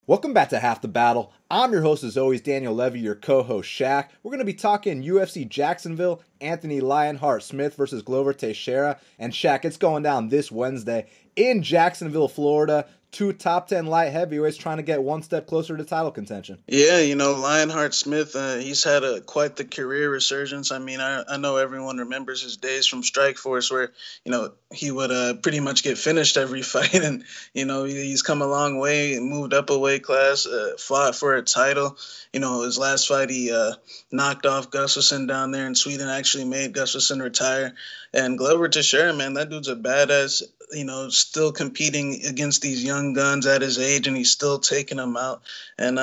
Welcome back to Half the Battle. I'm your host, as always, Daniel Levy, your co-host, Shaq. We're going to be talking UFC Jacksonville, Anthony Lionheart Smith versus Glover Teixeira. And Shaq, it's going down this Wednesday in Jacksonville, Florida. Two top 10 light heavyweights trying to get one step closer to title contention. Yeah, Lionheart Smith, he's had quite the career resurgence. I mean, I know everyone remembers his days from Strikeforce where, he would pretty much get finished every fight. And, he's come a long way, moved up a weight class, fought for a title. His last fight, he knocked off Gustafsson down there in Sweden, actually made Gustafsson retire. And Glover Teixeira, man, that dude's a badass. Still competing against these young guns at his age, and he's still taking them out. And,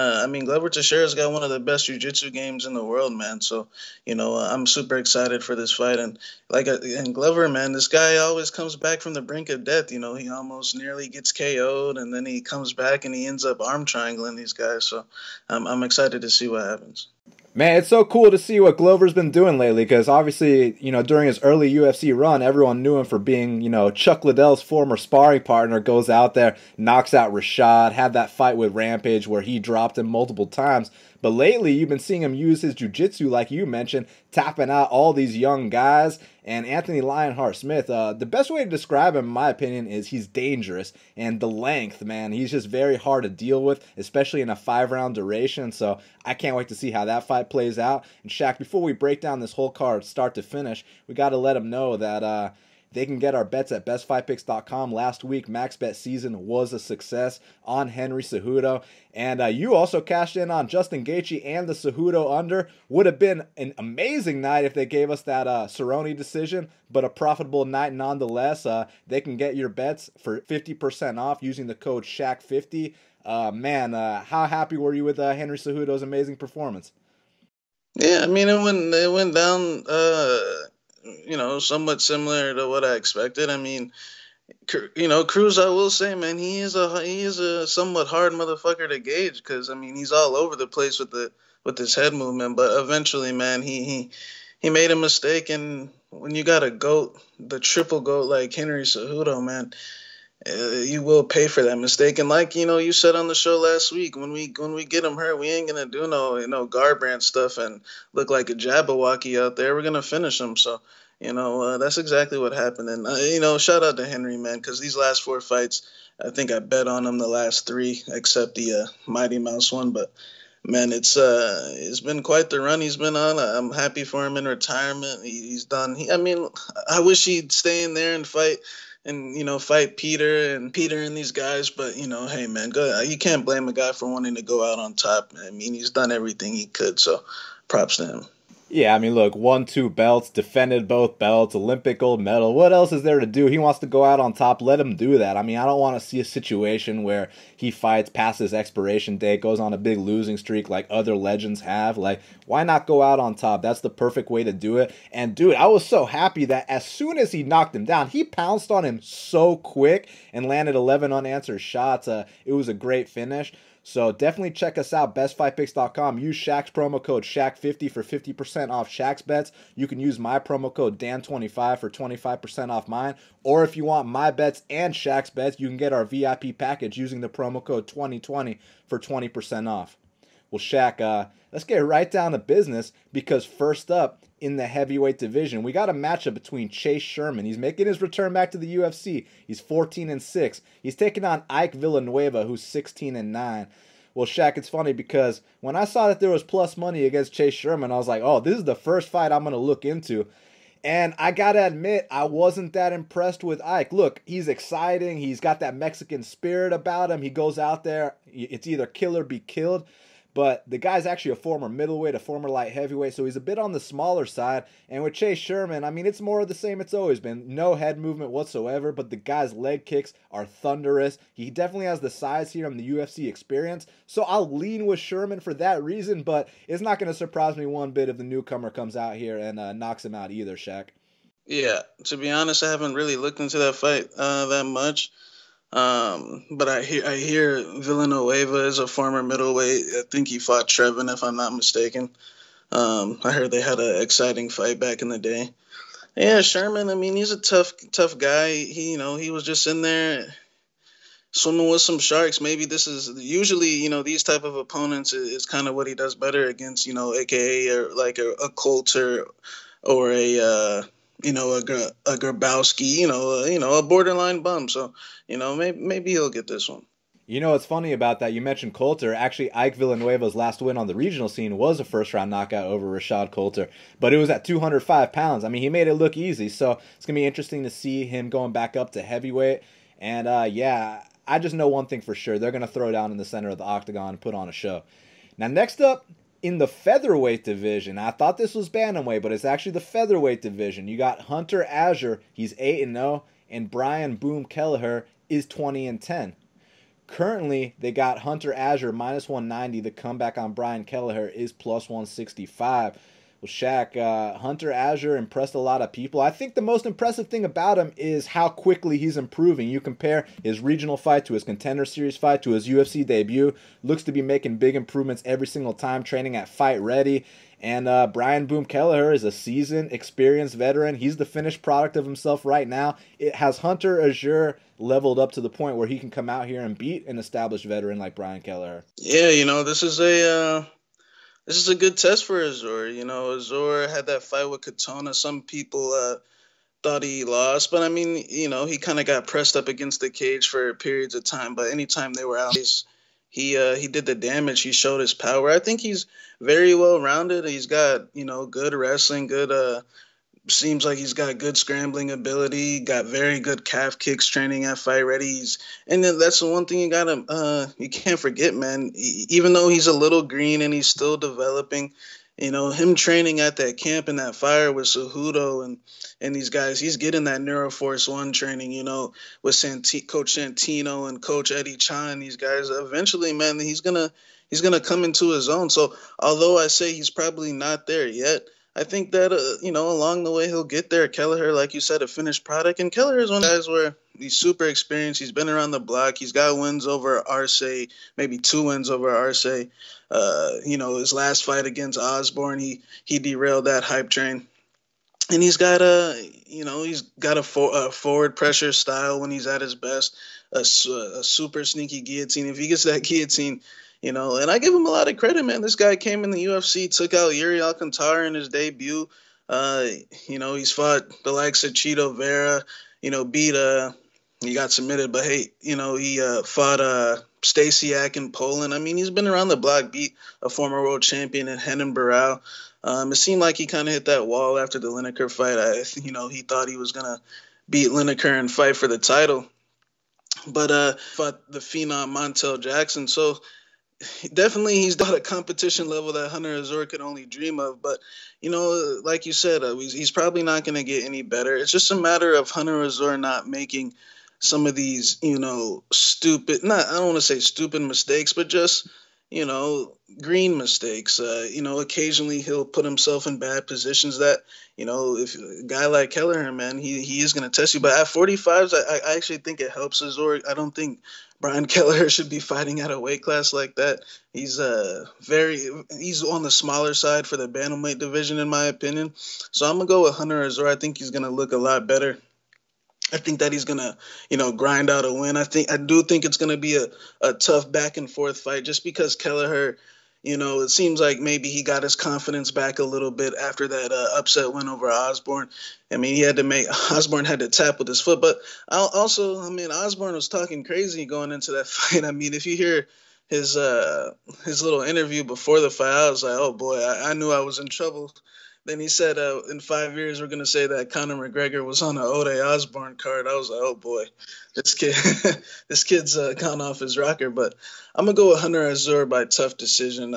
Glover Teixeira's got one of the best jiu-jitsu games in the world, man. So, I'm super excited for this fight. And, and Glover, man, this guy always comes back from the brink of death. He almost nearly gets KO'd, and then he comes back and he ends up arm triangling these guys. So I'm excited to see what happens. Man, it's so cool to see what Glover's been doing lately because obviously, during his early UFC run, everyone knew him for being, Chuck Liddell's former sparring partner, goes out there, knocks out Rashad, had that fight with Rampage where he dropped him multiple times. But lately, you've been seeing him use his jiu-jitsu, like you mentioned, tapping out all these young guys. And Anthony Lionheart Smith, the best way to describe him, in my opinion, is he's dangerous. And the length, man, he's just very hard to deal with, especially in a 5-round duration. So I can't wait to see how that fight plays out. And Shaq, before we break down this whole card start to finish, we got to let them know that they can get our bets at bestfightpicks.com. Last week, max bet season was a success on Henry Cejudo. And you also cashed in on Justin Gaethje and the Cejudo under. Would have been an amazing night if they gave us that Cerrone decision, but a profitable night nonetheless. They can get your bets for 50% off using the code SHAQ50. How happy were you with Henry Cejudo's amazing performance? Yeah, it went down somewhat similar to what I expected. Cruz, I will say, man, he is a somewhat hard motherfucker to gauge because he's all over the place with his head movement. But eventually, man, he made a mistake, and when you got a goat, the triple goat like Henry Cejudo, man, you will pay for that mistake. And like you said on the show last week, when we get him hurt, we ain't gonna do no Garbrandt stuff and look like a Jabberwocky out there. We're gonna finish him. So. That's exactly what happened. And, shout out to Henry, man, because these last 4 fights, I think I bet on him the last 3, except the Mighty Mouse one. But, man, it's been quite the run he's been on. I'm happy for him in retirement. He's done. I wish he'd stay in there and fight and, fight Peter and these guys. But, hey, man, you can't blame a guy for wanting to go out on top. He's done everything he could. So props to him. Yeah, look, won 2 belts, defended both belts, Olympic gold medal. What else is there to do? He wants to go out on top. Let him do that. I don't want to see a situation where he fights past his expiration date, goes on a big losing streak like other legends have. Like, why not go out on top? That's the perfect way to do it. And, dude, I was so happy that as soon as he knocked him down, he pounced on him so quick and landed 11 unanswered shots. It was a great finish. So definitely check us out, bestfightpicks.com. Use Shaq's promo code SHAQ50 for 50% off Shaq's bets. You can use my promo code Dan25 for 25% off mine. Or if you want my bets and Shaq's bets, you can get our VIP package using the promo code 2020 for 20% off. Well, Shaq, let's get right down to business because first up in the heavyweight division, we got a matchup between Chase Sherman. He's making his return back to the UFC. He's 14-6. He's taking on Ike Villanueva, who's 16-9. Well, Shaq, it's funny because when I saw that there was plus money against Chase Sherman, I was like, oh, this is the first fight I'm going to look into. And I got to admit, I wasn't that impressed with Ike. Look, he's exciting. He's got that Mexican spirit about him. He goes out there. It's either kill or be killed. But the guy's actually a former middleweight, a former light heavyweight, so he's a bit on the smaller side. And with Chase Sherman, it's more of the same it's always been. No head movement whatsoever, but the guy's leg kicks are thunderous. He definitely has the size here and the UFC experience. So I'll lean with Sherman for that reason, but it's not going to surprise me one bit if the newcomer comes out here and knocks him out either, Shaq. Yeah, to be honest, I haven't really looked into that fight that much. But I hear Villanueva is a former middleweight. I think he fought Trevin, if I'm not mistaken. I heard they had an exciting fight back in the day. Yeah, Sherman, he's a tough guy. He was just in there. swimming with some sharks. Maybe this is usually, these type of opponents is kind of what he does better against, AKA or like a Coulter or a Grabowski, a borderline bum. So, maybe he'll get this one. You know what's funny about that? You mentioned Coulter. Actually, Ike Villanueva's last win on the regional scene was a first round knockout over Rashad Coulter, but it was at 205 pounds. I mean, he made it look easy, so it's going to be interesting to see him going back up to heavyweight. And yeah, I just know one thing for sure. They're going to throw down in the center of the octagon and put on a show. Now, next up in the featherweight division, I thought this was bantamweight, but it's actually the featherweight division. You got Hunter Azure, he's 8-0, and Brian Boom Kelleher is 20-10. Currently, they got Hunter Azure minus 190. The comeback on Brian Kelleher is plus 165. Well, Shaq, Hunter Azure impressed a lot of people. I think the most impressive thing about him is how quickly he's improving. You compare his regional fight to his Contender Series fight to his UFC debut. Looks to be making big improvements every single time, training at Fight Ready. And Brian Boom Kelleher is a seasoned, experienced veteran. He's the finished product of himself right now. It has Hunter Azure leveled up to the point where he can come out here and beat an established veteran like Brian Kelleher. Yeah, this is a good test for Azure. Azure had that fight with Katona. Some people thought he lost, but I mean, he kind of got pressed up against the cage for periods of time. But anytime they were out, he did the damage. He showed his power. I think he's very well rounded. He's got good wrestling, good. Seems like he's got good scrambling ability. Got very good calf kicks training at Fight Ready. And then that's the one thing you can't forget, man. Even though he's a little green and he's still developing, him training at that camp in that fire with Cejudo and these guys, he's getting that Neuroforce One training, with Coach Santino and Coach Eddie Chan. These guys, eventually, man, he's gonna come into his own. So although I say he's probably not there yet, I think that along the way he'll get there. Kelleher, like you said, a finished product, and Kelleher is one of the guys where he's super experienced. He's been around the block. He's got wins over Arce, maybe 2 wins over Arce. His last fight against Osborne, he derailed that hype train. And he's got a forward pressure style when he's at his best, a super sneaky guillotine. If he gets that guillotine, and I give him a lot of credit, man. This guy came in the UFC, took out Yuri Alcantara in his debut. He's fought the likes of Chito Vera, beat he got submitted, but hey, he fought Stasiak in Poland. I mean, he's been around the block, beat a former world champion in Henan Barao. It seemed like he kind of hit that wall after the Lineker fight. He thought he was gonna beat Lineker and fight for the title, but fought the phenom Montel Jackson. So definitely he's at a competition level that Hunter Azure could only dream of. But, like you said, he's probably not going to get any better. It's just a matter of Hunter Azure not making some of these, stupid, I don't want to say stupid mistakes, but just, green mistakes. Occasionally he'll put himself in bad positions that, if a guy like Kelleher, man, he is going to test you. But at 45s, I actually think it helps Azure. I don't think Brian Kelleher should be fighting at a weight class like that. He's he's on the smaller side for the bantamweight division, in my opinion. So I'm gonna go with Hunter Azure. I think he's gonna look a lot better. I think that he's gonna, grind out a win. I do think it's gonna be a tough back and forth fight, just because Kelleher, it seems like maybe he got his confidence back a little bit after that upset win over Osborne. I mean, Osborne had to tap with his foot, but Osborne was talking crazy going into that fight. I mean, if you hear his little interview before the fight, I was like, oh boy, I knew I was in trouble. Then he said, in 5 years, we're going to say that Conor McGregor was on an Ode Osborne card. I was like, oh boy, this kid's gone off his rocker. But I'm going to go with Hunter Azure by tough decision.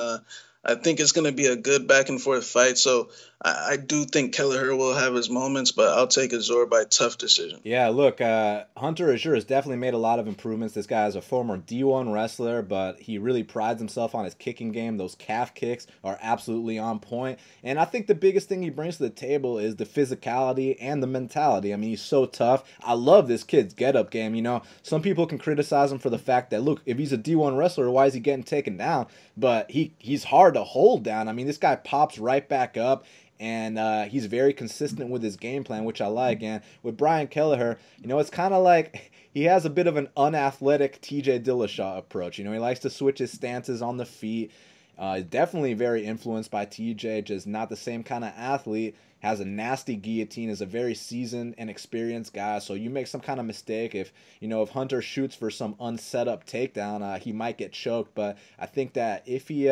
I think it's going to be a good back and forth fight. So I do think Kelleher will have his moments, but I'll take Azure by tough decision. Yeah, look, Hunter Azure has definitely made a lot of improvements. This guy is a former D1 wrestler, but he really prides himself on his kicking game. Those calf kicks are absolutely on point. And I think the biggest thing he brings to the table is the physicality and the mentality. I mean, he's so tough. I love this kid's get-up game. Some people can criticize him for the fact that, look, if he's a D1 wrestler, why is he getting taken down? But he's hard to hold down. I mean, this guy pops right back up. And he's very consistent with his game plan, which I like. And with Brian Kelleher, it's kind of like he has a bit of an unathletic TJ Dillashaw approach. You know, he likes to switch his stances on the feet. Definitely very influenced by TJ, just not the same kind of athlete. Has a nasty guillotine, is a very seasoned and experienced guy. So you make some kind of mistake, if Hunter shoots for some unset up takedown, he might get choked. But I think that if he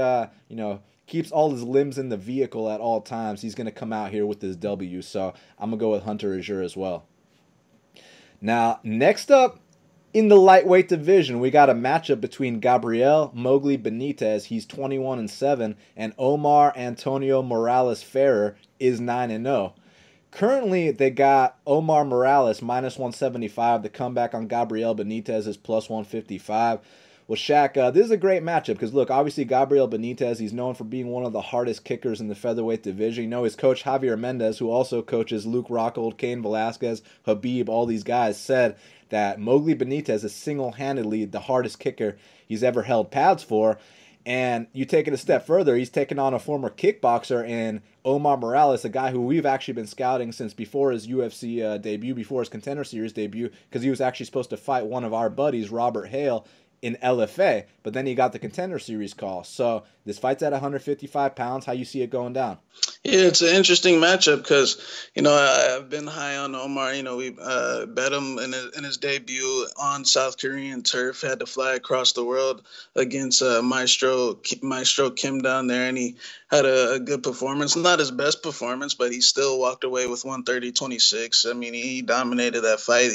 keeps all his limbs in the vehicle at all times, he's going to come out here with this W. So I'm going to go with Hunter Azure as well. Now, next up in the lightweight division, we got a matchup between Gabriel Mowgli Benitez, he's 21-7, and Omar Antonio Morales Ferrer is 9-0. Currently, they got Omar Morales minus 175. The comeback on Gabriel Benitez is plus 155. Well, Shaq, this is a great matchup because, look, obviously Gabriel Benitez, he's known for being one of the hardest kickers in the featherweight division. You know, his coach Javier Hernandez, who also coaches Luke Rockhold, Cain Velasquez, Habib, all these guys, said that Mowgli Benitez is single-handedly the hardest kicker he's ever held pads for. And you take it a step further, he's taken on a former kickboxer in Omar Morales, a guy who we've actually been scouting since before his UFC debut, before his Contender Series debut, because he was actually supposed to fight one of our buddies, Robert Hale, in LFA, but then he got the Contender Series call. So this fight's at 155 pounds. How you see it going down? Yeah, it's an interesting matchup because, I've been high on Omar. We bet him in his debut on South Korean turf, had to fly across the world against Maestro Kim down there, and he had a good performance. Not his best performance, but he still walked away with 130-26. I mean, he dominated that fight,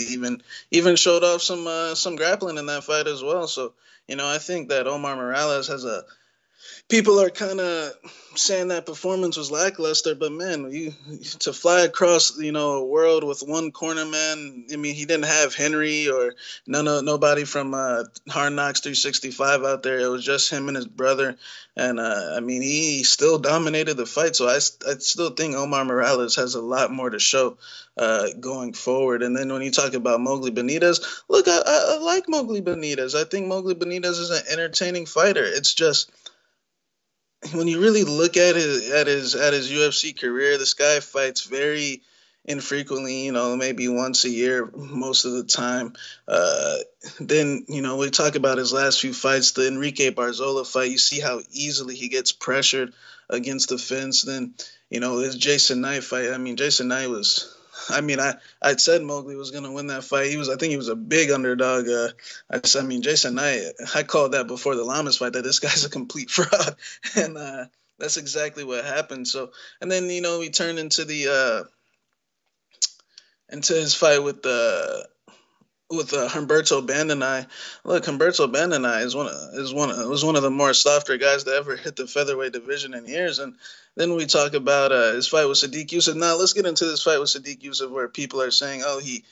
even showed off some grappling in that fight as well. So, I think that Omar Morales has people are kind of saying that performance was lackluster, but man, to fly across, a world with one corner man. I mean, he didn't have Henry or nobody from Hard Knocks 365 out there. It was just him and his brother, and he still dominated the fight. So I still think Omar Morales has a lot more to show going forward. And then when you talk about Mowgli Benitez, look, I like Mowgli Benitez. I think Mowgli Benitez is an entertaining fighter. It's just, when you really look at his UFC career, this guy fights very infrequently, maybe once a year most of the time. Then, we talk about his last few fights, the Enrique Barzola fight, you see how easily he gets pressured against the fence. Then, his Jason Knight fight, Jason Knight was... I said Mowgli was going to win that fight. I think he was a big underdog. Jason Knight, I called that before the Lamas fight, that this guy's a complete fraud. And that's exactly what happened. So, and then, we turned into his fight with Humberto Bandenay. Look, Humberto Bandenay was one of the more softer guys to ever hit the featherweight division in years. And then we talk about his fight with Sadiq Youssef. Now let's get into this fight with Sadiq Youssef, where people are saying, oh, he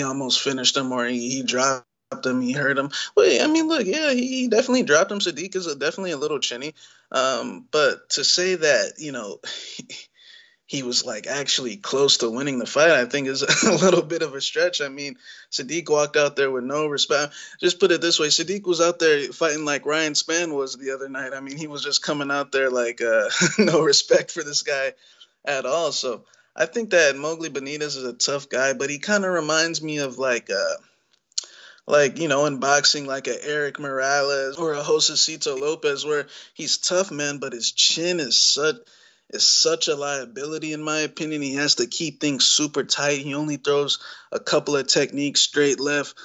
almost finished him, or he dropped him, he hurt him. Well, look, yeah, he definitely dropped him. Sadiq is definitely a little chinny, but to say that he was like actually close to winning the fight, I think is a little bit of a stretch. Sadiq walked out there with no respect. Just put it this way, Sadiq was out there fighting like Ryan Spann was the other night. He was just coming out there like no respect for this guy at all. So I think that Mowgli Benitez is a tough guy, but he kind of reminds me of in boxing, like a Eric Morales or a Josecito Lopez, where he's tough, man, but his chin is such a liability, in my opinion. He has to keep things super tight. He only throws a couple of techniques, straight left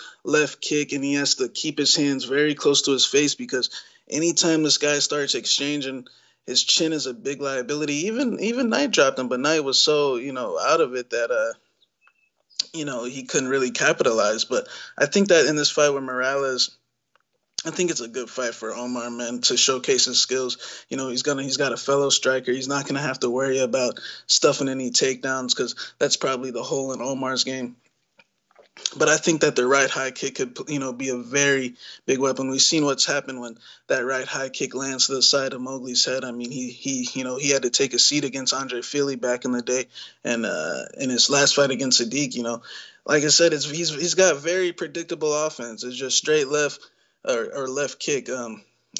kick, and he has to keep his hands very close to his face, because anytime this guy starts exchanging, his chin is a big liability. Even Knight dropped him, but Knight was so, out of it that, he couldn't really capitalize. But I think that in this fight with Morales, I think it's a good fight for Omar, man, to showcase his skills. He's got a fellow striker. He's not going to have to worry about stuffing any takedowns, because that's probably the hole in Omar's game. But I think that the right high kick could, be a very big weapon. We've seen what's happened when that right high kick lands to the side of Mowgli's head. He had to take a seat against Andre Philly back in the day, and in his last fight against Sadiq, like I said, he's got very predictable offense. It's just straight left or left kick.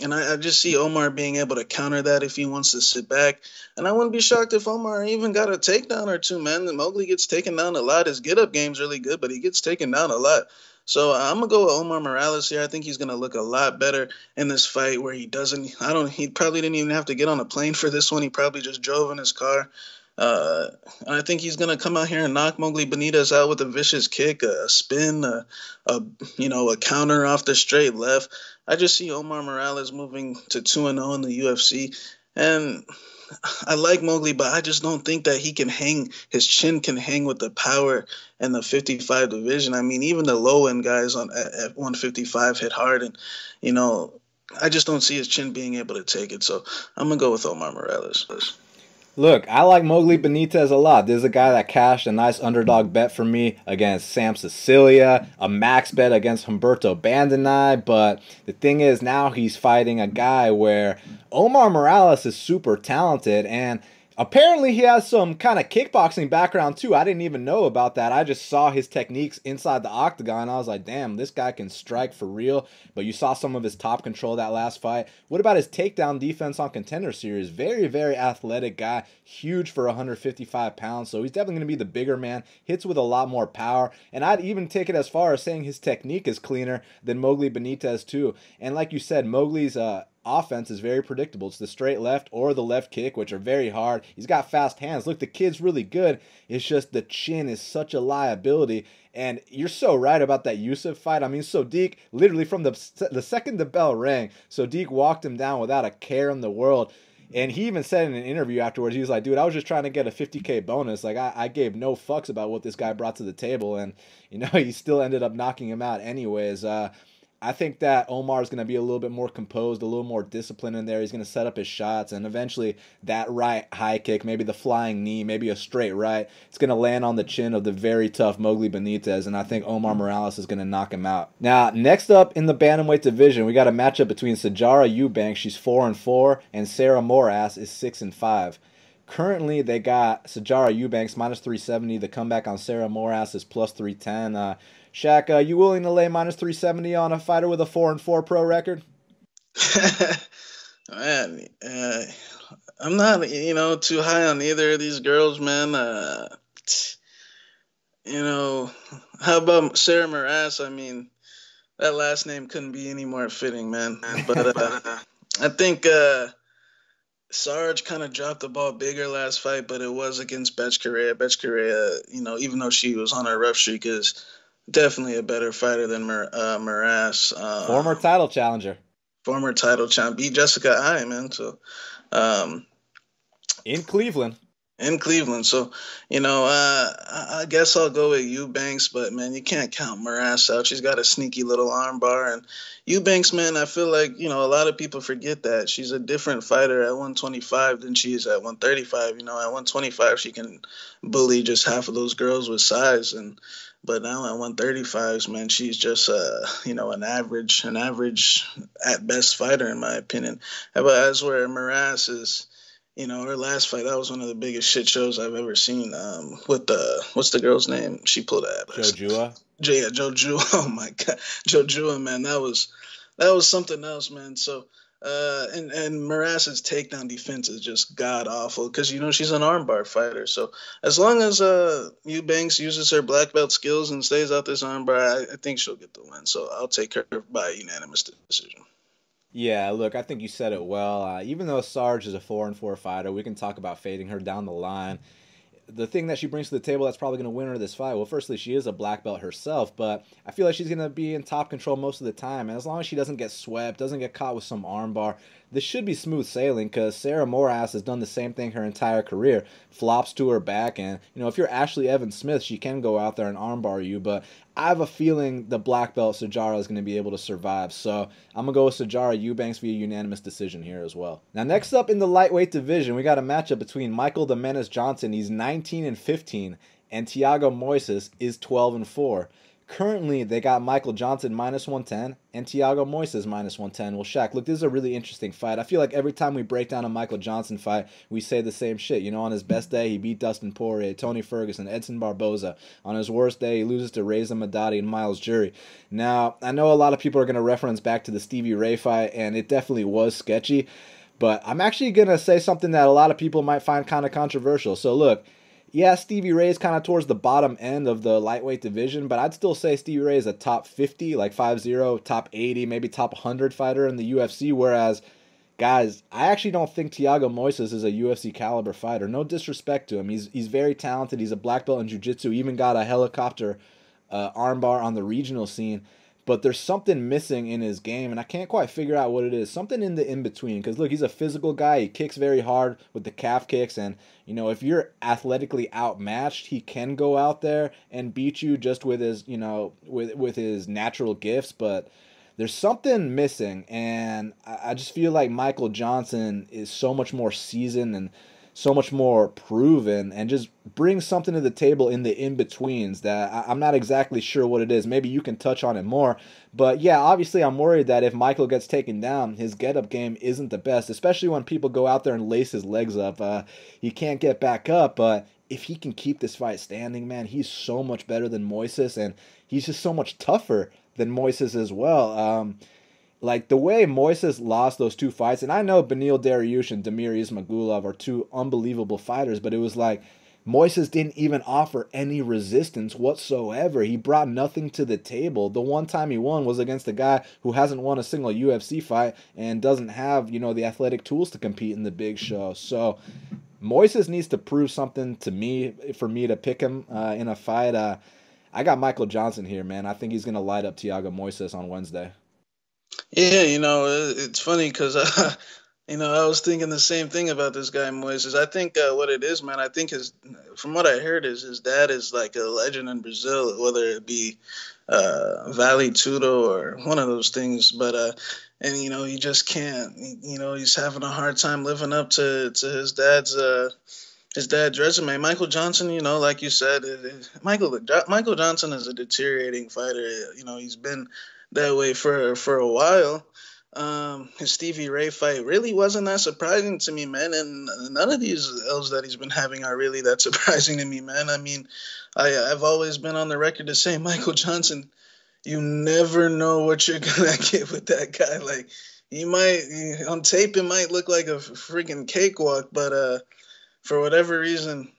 And I just see Omar being able to counter that if he wants to sit back. And I wouldn't be shocked if Omar even got a takedown or two, man. Mowgli gets taken down a lot. His get-up game's really good, but he gets taken down a lot. So I'm gonna go with Omar Morales here. I think he's gonna look a lot better in this fight where he doesn't. I don't. He probably didn't even have to get on a plane for this one. He probably just drove in his car. Uh, and I think he's gonna come out here and knock Mowgli Benitez out with a vicious kick, a spin, a counter off the straight left. I just see Omar Morales moving to 2-0 in the UFC, and I like Mowgli, but I just don't think that he can hang. His chin can hang with the power and the 55 division. I mean, even the low end guys at 155 hit hard, and you know, I just don't see his chin being able to take it. So I'm gonna go with Omar Morales. Look, I like Mowgli Benitez a lot. This is a guy that cashed a nice underdog bet for me against Sam Sicilia, a max bet against Humberto Bandenai, but the thing is now he's fighting a guy where Omar Morales is super talented, and apparently he has some kind of kickboxing background too. I didn't even know about that. I just saw his techniques inside the octagon. I was like, damn, this guy can strike for real. But you saw some of his top control that last fight. What about his takedown defense on Contender Series? Very, very athletic guy. Huge for 155 pounds. So he's definitely going to be the bigger man. Hits with a lot more power. And I'd even take it as far as saying his technique is cleaner than Mowgli Benitez too. And like you said, Mowgli's offense is very predictable. It's the straight left or the left kick, which are very hard. He's got fast hands. Look, the kid's really good. It's just the chin is such a liability. And you're so right about that Yusuf fight. I mean, Sodiq, literally from the second the bell rang, Sodiq walked him down without a care in the world. And he even said in an interview afterwards, he was like, dude, I was just trying to get a 50K bonus. Like, I gave no fucks about what this guy brought to the table. And, you know, he still ended up knocking him out anyways. I think that Omar is going to be a little bit more composed, a little more disciplined in there. He's going to set up his shots, and eventually that right high kick, maybe the flying knee, maybe a straight right, it's going to land on the chin of the very tough Mowgli Benitez, and I think Omar Morales is going to knock him out. Now, next up in the bantamweight division, we got a matchup between Sajara Eubanks, she's 4-4, and Sarah Moras is 6-5. Currently, they got Sajara Eubanks minus 370. The comeback on Sarah Moras is plus 310. Shaq, you willing to lay minus 370 on a fighter with a 4-4 pro record? Man, I'm not, too high on either of these girls, man. How about Sarah Moras? I mean, that last name couldn't be any more fitting, man. But I think Sarge kind of dropped the ball bigger last fight, but it was against Betch Correa. Betch Correa, even though she was on a rough streak, is definitely a better fighter than Moras. Former title challenger. Former title champ. Beat Jessica Ai, man. So, in Cleveland. So, I guess I'll go with Eubanks, but man, you can't count Moras out. She's got a sneaky little arm bar, and Eubanks, man, I feel like, a lot of people forget that she's a different fighter at 125 than she is at 135. At 125, she can bully just half of those girls with size, but now at 135s, man, she's just an average at best fighter in my opinion. But as where Moras is, her last fight, that was one of the biggest shit shows I've ever seen. With what's the girl's name? She pulled at Jojua. Yeah, Jojua. Oh my god, Jojua, man, that was something else, man. So, and Moras's takedown defense is just god awful because she's an armbar fighter. So as long as Eubanks uses her black belt skills and stays out this armbar, I think she'll get the win. So I'll take her by unanimous decision. Yeah, look, I think you said it well. Even though Sarge is a 4-4 fighter, we can talk about fading her down the line. The thing that she brings to the table that's probably going to win her this fight, well, firstly, she is a black belt herself, but I feel like she's going to be in top control most of the time. And as long as she doesn't get swept, doesn't get caught with some armbar, this should be smooth sailing because Sarah Moras has done the same thing her entire career. Flops to her back, and, if you're Ashley Evans Smith, she can go out there and armbar you, but I have a feeling the black belt Sajara is going to be able to survive. So I'm going to go with Sajara Eubanks via unanimous decision here as well. Now, next up in the lightweight division, we got a matchup between Michael the Menace Johnson. He's 19-15, and Thiago Moises is 12-4. Currently, they got Michael Johnson minus 110 and Thiago Moises minus 110. Well, Shaq, look, this is a really interesting fight. I feel like every time we break down a Michael Johnson fight, we say the same shit. On his best day, he beat Dustin Poirier, Tony Ferguson, Edson Barboza. On his worst day, he loses to Reza Madadi and Miles Jury. Now, I know a lot of people are going to reference back to the Stevie Ray fight, and it definitely was sketchy. But I'm actually going to say something that a lot of people might find kind of controversial. So, look, Yeah, Stevie Ray's kind of towards the bottom end of the lightweight division, but I'd still say Stevie Ray is a top 50, like 50, top 80, maybe top 100 fighter in the UFC, whereas, guys, I actually don't think Thiago Moises is a UFC caliber fighter. No disrespect to him. He's very talented. He's a black belt in jiu-jitsu, even got a helicopter armbar on the regional scene. But there's something missing in his game, and I can't quite figure out what it is. Something in the in-between. Because, look, he's a physical guy. He kicks very hard with the calf kicks. And, you know, if you're athletically outmatched, he can go out there and beat you just with his, you know, with his natural gifts. But there's something missing. And I just feel like Michael Johnson is so much more seasoned and so much more proven and just brings something to the table in the in-betweens that I'm not exactly sure what it is. Maybe you can touch on it more. But yeah, obviously I'm worried that if Michael gets taken down, his get-up game isn't the best, especially when people go out there and lace his legs up. He can't get back up, but if he can keep this fight standing, man, he's so much better than Moises, and he's just so much tougher than Moises as well. Like, the way Moises lost those two fights, and I know Beneil Dariush and Damir Ismagulov are two unbelievable fighters, but it was like Moises didn't even offer any resistance whatsoever. He brought nothing to the table. The one time he won was against a guy who hasn't won a single UFC fight and doesn't have, you know, the athletic tools to compete in the big show. So Moises needs to prove something to me for me to pick him in a fight. I got Michael Johnson here, man. I think he's going to light up Thiago Moises on Wednesday. Yeah, it's funny because I was thinking the same thing about this guy Moises. I think what it is, man. I think from what I heard, is his dad is like a legend in Brazil, whether it be Vale Tudo or one of those things. But and he just can't. He's having a hard time living up to his dad's resume. Michael Johnson, like you said, Michael Johnson is a deteriorating fighter. He's been that way for a while. His Stevie Ray fight really wasn't that surprising to me, man. And none of these L's that he's been having are really that surprising to me, man. I mean, I've always been on the record to say Michael Johnson, you never know what you're gonna get with that guy. Like, on tape, it might look like a freaking cakewalk, but for whatever reason,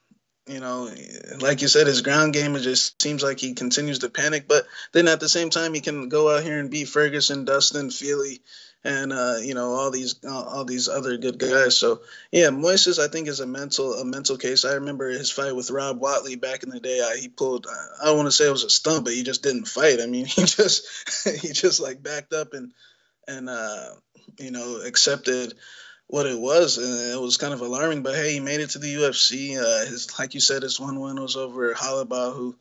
like you said, his ground game, it just seems like he continues to panic. But then at the same time, he can go out here and beat Ferguson, Dustin, Feely, and all these other good guys. So yeah, Moises, I think, is a mental case. I remember his fight with Rob Watley back in the day. He pulled, I don't want to say it was a stunt, but he just didn't fight. I mean, he just like backed up and accepted what it was, and it was kind of alarming. But hey, he made it to the UFC. Like you said, his one win was over Halabah, who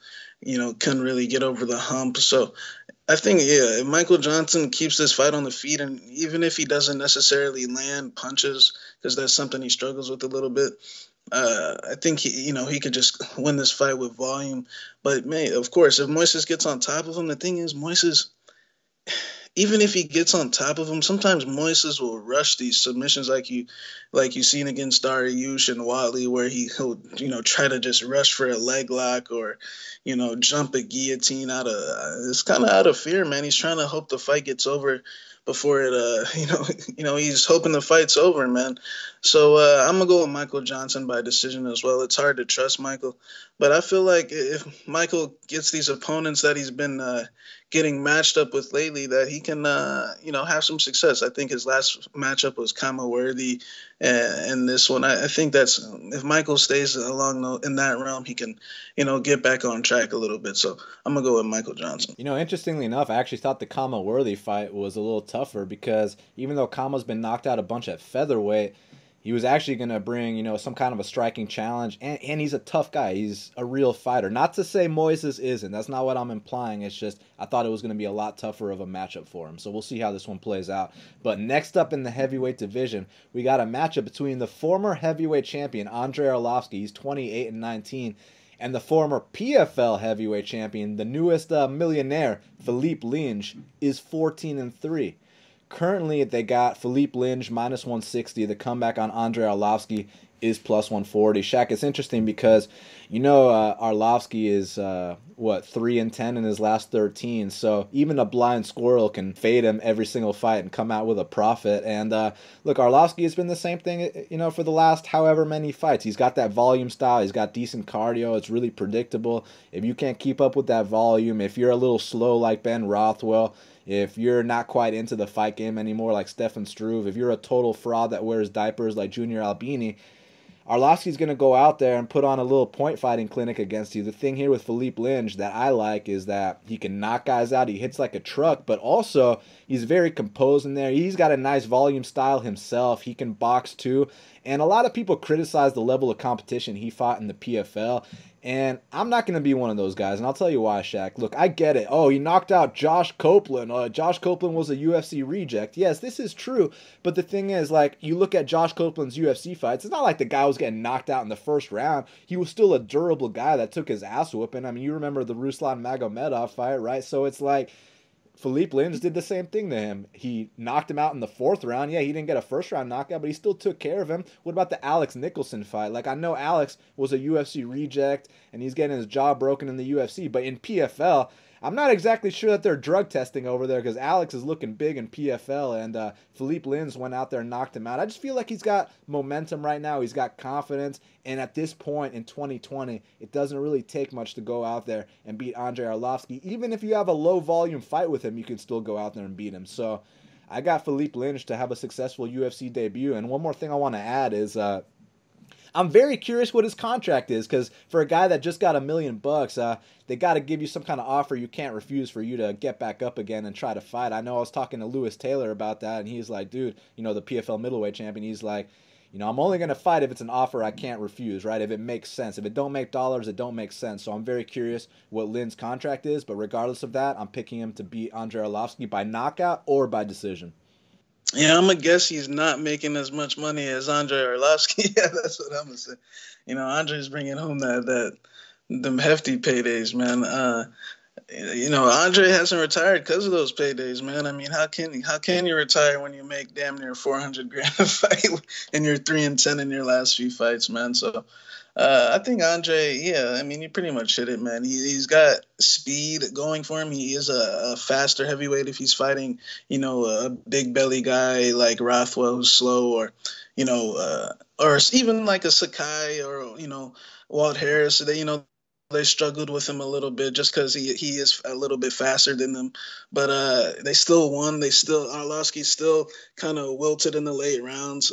couldn't really get over the hump. So I think, yeah, if Michael Johnson keeps this fight on the feet, and even if he doesn't necessarily land punches, because that's something he struggles with a little bit, I think he could just win this fight with volume. But of course, if Moises gets on top of him, the thing is, Moises, even if he gets on top of him, sometimes Moises will rush these submissions like you seen against Dariush and Watley, where he'll try to just rush for a leg lock or jump a guillotine it's kind of out of fear, man. He's trying to hope the fight gets over before it he's hoping the fight's over, man. So I'm gonna go with Michael Johnson by decision as well. It's hard to trust Michael, but I feel like if Michael gets these opponents that he's been getting matched up with lately, that he can have some success. I think his last matchup was Kama Worthy, and this one, I think that's, if Michael stays along in that realm, he can get back on track a little bit. So I'm gonna go with Michael Johnson. Interestingly enough, I actually thought the Kama Worthy fight was a little tougher, because even though Kama's been knocked out a bunch at featherweight, he was actually going to bring, some kind of a striking challenge, and he's a tough guy. He's a real fighter. Not to say Moises isn't. That's not what I'm implying. It's just I thought it was going to be a lot tougher of a matchup for him. So we'll see how this one plays out. But next up in the heavyweight division, we got a matchup between the former heavyweight champion, Andrei Arlovski. He's 28-19. And the former PFL heavyweight champion, the newest millionaire, Philipe Linge, is 14-3. Currently, they got Philippe Linge minus 160, the comeback on Andrei Arlovski, is plus 140. Shaq, it's interesting because, Arlovski is, 3-10 in his last 13. So even a blind squirrel can fade him every single fight and come out with a profit. And look, Arlovski has been the same thing, for the last however many fights. He's got that volume style. He's got decent cardio. It's really predictable. If you can't keep up with that volume, if you're a little slow like Ben Rothwell, if you're not quite into the fight game anymore like Stefan Struve, if you're a total fraud that wears diapers like Junior Albini, Arlovski's going to go out there and put on a little point fighting clinic against you. The thing here with Philipe Lynch that I like is that he can knock guys out. He hits like a truck, but also he's very composed in there. He's got a nice volume style himself. He can box too. And a lot of people criticize the level of competition he fought in the PFL. And I'm not going to be one of those guys, and I'll tell you why, Shaq. Look, I get it. Oh, he knocked out Josh Copeland. Josh Copeland was a UFC reject. Yes, this is true, but the thing is, like, you look at Josh Copeland's UFC fights, it's not like the guy was getting knocked out in the first round. He was still a durable guy that took his ass whooping. I mean, you remember the Ruslan Magomedov fight, right? So it's like, Philipe Lynch did the same thing to him. He knocked him out in the 4th round. Yeah, he didn't get a first-round knockout, but he still took care of him. What about the Alex Nicholson fight? Like, I know Alex was a UFC reject, and he's getting his jaw broken in the UFC, but in PFL, I'm not exactly sure that they're drug testing over there because Alex is looking big in PFL, and Philipe Lynch went out there and knocked him out. I just feel like he's got momentum right now. He's got confidence, and at this point in 2020, it doesn't really take much to go out there and beat Andrei Arlovski. Even if you have a low-volume fight with him, you can still go out there and beat him. So I got Philipe Lynch to have a successful UFC debut. And one more thing I want to add is I'm very curious what his contract is, because for a guy that just got $1 million, they got to give you some kind of offer you can't refuse for you to get back up again and try to fight. I know I was talking to Lewis Taylor about that, and he's like, dude, the PFL middleweight champion, he's like, I'm only going to fight if it's an offer I can't refuse, right? If it makes sense. If it don't make dollars, it don't make sense. So I'm very curious what Lynn's contract is, but regardless of that, I'm picking him to beat Andrei Arlovski by knockout or by decision. Yeah, I'm going to guess he's not making as much money as Andrei Arlovski. Yeah, that's what I'm going to say. Andrei's bringing home them hefty paydays, man. Andrei hasn't retired because of those paydays, man. I mean, how can you retire when you make damn near $400,000 a fight and you're 3-10 in your last few fights, man? So I think Andrei, you pretty much hit it, man. He's got speed going for him. He is a faster heavyweight if he's fighting, a big belly guy like Rothwell who's slow, or even like a Sakai or, Walt Harris. They struggled with him a little bit just because he is a little bit faster than them. But they still won. Arlovski still kind of wilted in the late rounds.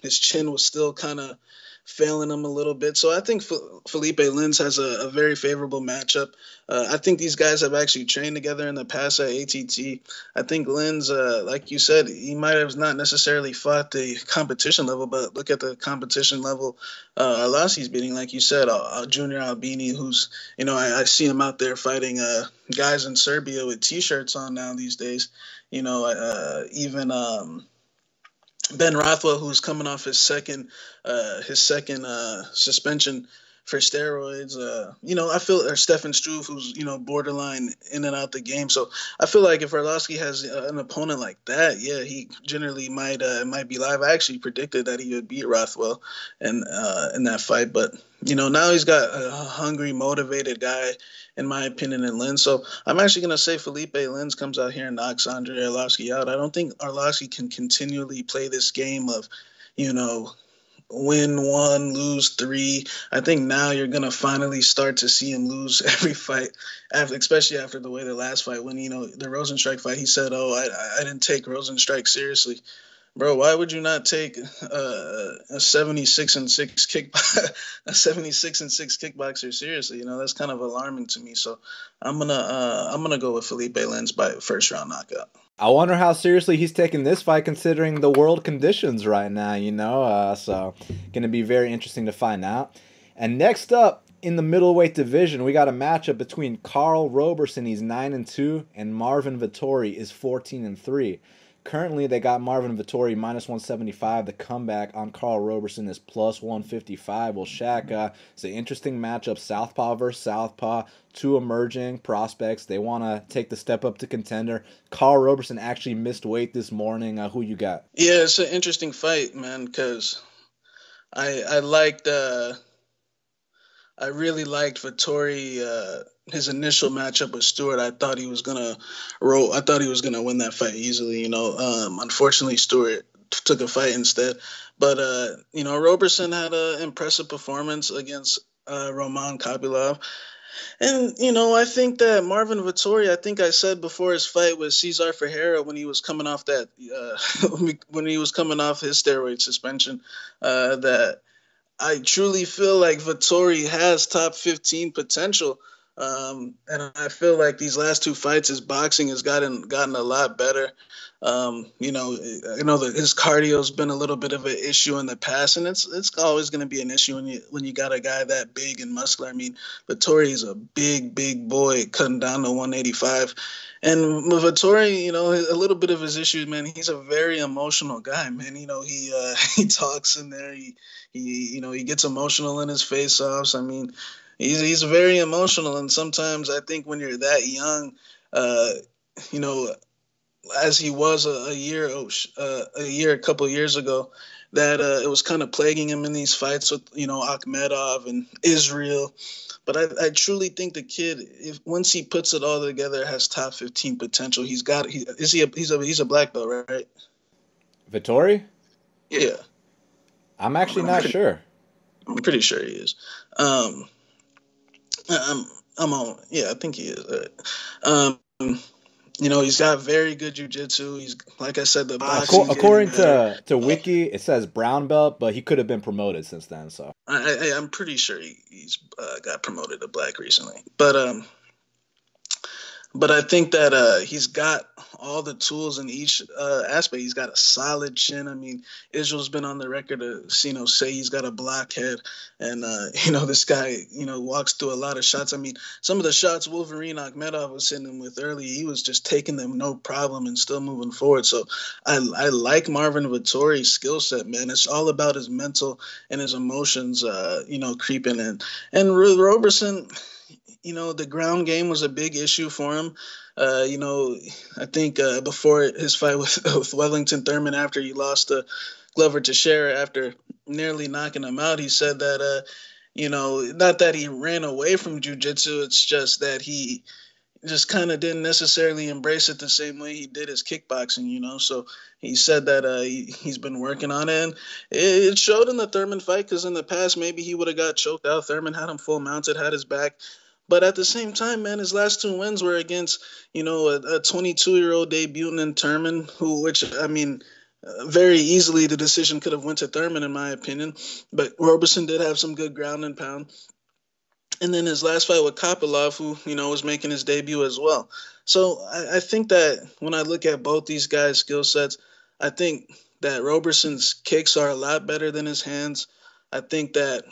His chin was still kind of failing him a little bit. So I think Philipe Lynch has a very favorable matchup. I think these guys have actually trained together in the past at ATT. I think Lynch, like you said, he might have not necessarily fought the competition level, but look at the competition level Arlovski's beating, like you said, Junior Albini, who's, I see him out there fighting guys in Serbia with T-shirts on now these days. Even Ben Rothwell, who's coming off his second suspension for steroids. I feel, or Stefan Struve, who's borderline in and out the game. So I feel like if Arlovski has an opponent like that, yeah, he generally might be live. I actually predicted that he would beat Rothwell in that fight, but now he's got a hungry, motivated guy, in my opinion, in Lynch. So I'm actually going to say Philipe Lynch comes out here and knocks Andrei Arlovski out. I don't think Arlovski can continually play this game of, win 1, lose 3. I think now you're going to finally start to see him lose every fight, especially after the way the last fight, when, the Rosenstrike fight, he said, I didn't take Rosenstrike seriously. Bro, why would you not take a 76-6 kickboxer seriously? That's kind of alarming to me. So I'm gonna go with Philipe Lynch by first round knockout. I wonder how seriously he's taking this fight considering the world conditions right now. So gonna be very interesting to find out. And next up in the middleweight division, we got a matchup between Karl Roberson, he's 9-2, and Marvin Vettori is 14-3. Currently, they got Marvin Vettori minus 175. The comeback on Karl Roberson is plus 155. Well, Shaq, it's an interesting matchup. Southpaw versus Southpaw. Two emerging prospects. They want to take the step up to contender. Karl Roberson actually missed weight this morning. Who you got? Yeah, it's an interesting fight, man, because I liked I really liked Vettori. His initial matchup with Stewart, I thought he was gonna roll. I thought he was gonna win that fight easily. Unfortunately, Stewart took a fight instead. But Roberson had an impressive performance against Roman Kopylov. And I think that Marvin Vettori, I think I said before his fight with Cesar Ferreira when he was coming off that when he was coming off his steroid suspension, that I truly feel like Vettori has top 15 potential. And I feel like these last two fights, his boxing has gotten a lot better. I know that his cardio's been a little bit of an issue in the past, and it's always going to be an issue when you got a guy that big and muscular. I mean, Vettori is a big boy cutting down to 185. And with Vettori, a little bit of his issues, man. He's a very emotional guy, man. He he talks in there. He gets emotional in his face-offs. I mean, he's very emotional, and sometimes I think when you're that young, you know, as he was a couple of years ago, that it was kind of plaguing him in these fights with Akhmedov and Israel. But I truly think the kid, if once he puts it all together, has top 15 potential. He's a black belt, right? Vettori? Yeah, I'm actually not sure. I'm pretty sure he is. Um, I'm on. Yeah, I think he is. He's got very good jiu-jitsu. He's, like I said, the boxing. According to Wiki, it says brown belt, but he could have been promoted since then. So I'm pretty sure he's got promoted to black recently. But I think that he's got all the tools in each aspect. He's got a solid chin. I mean, Israel's been on the record to say he's got a blockhead, and this guy walks through a lot of shots. I mean, some of the shots Wolverine Akhmedov was hitting him with early, he was just taking them no problem and still moving forward. So I like Marvin Vettori's skill set, man. It's all about his mental and his emotions, creeping in. And Roberson, the ground game was a big issue for him. I think before his fight with Wellington Thurman, after he lost to Glover Teixeira, after nearly knocking him out, he said that, not that he ran away from jiu-jitsu, it's just that he just kind of didn't necessarily embrace it the same way he did his kickboxing, So he said that he's been working on it, and it showed in the Thurman fight, because in the past, maybe he would have got choked out. Thurman had him full mounted, had his back. But at the same time, man, his last two wins were against, a 22-year-old debutant in Thurman, which, I mean, very easily the decision could have went to Thurman, in my opinion. But Roberson did have some good ground and pound. And then his last fight with Kopylov, who, was making his debut as well. So I think that when I look at both these guys' skill sets, I think that Roberson's kicks are a lot better than his hands. I think that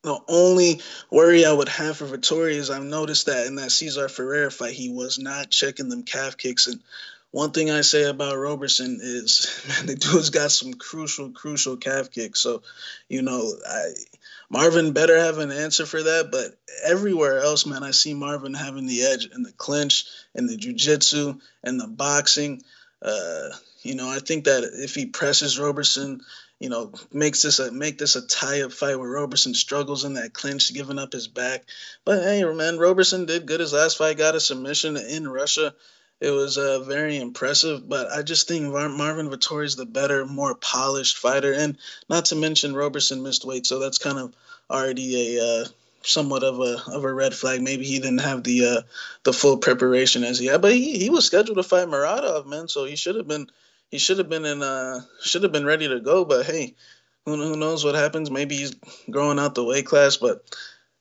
the only worry I would have for Vettori is I've noticed that in that Cesar Ferreira fight, he was not checking them calf kicks. And one thing I say about Roberson is, man, the dude's got some crucial calf kicks. So, Marvin better have an answer for that. But everywhere else, man, I see Marvin having the edge in the clinch, in the jiu-jitsu, and the boxing. I think that if he presses Roberson, make this a tie-up fight where Roberson struggles in that clinch, giving up his back. But hey, man, Roberson did good. His last fight got a submission in Russia. It was very impressive, but I just think Marvin Vettori is the better, more polished fighter, and not to mention Roberson missed weight, so that's kind of already a somewhat of a red flag. Maybe he didn't have the full preparation as he had, but he was scheduled to fight Muradov, man, so he should have been ready to go. But hey, who knows what happens? Maybe he's growing out the weight class, but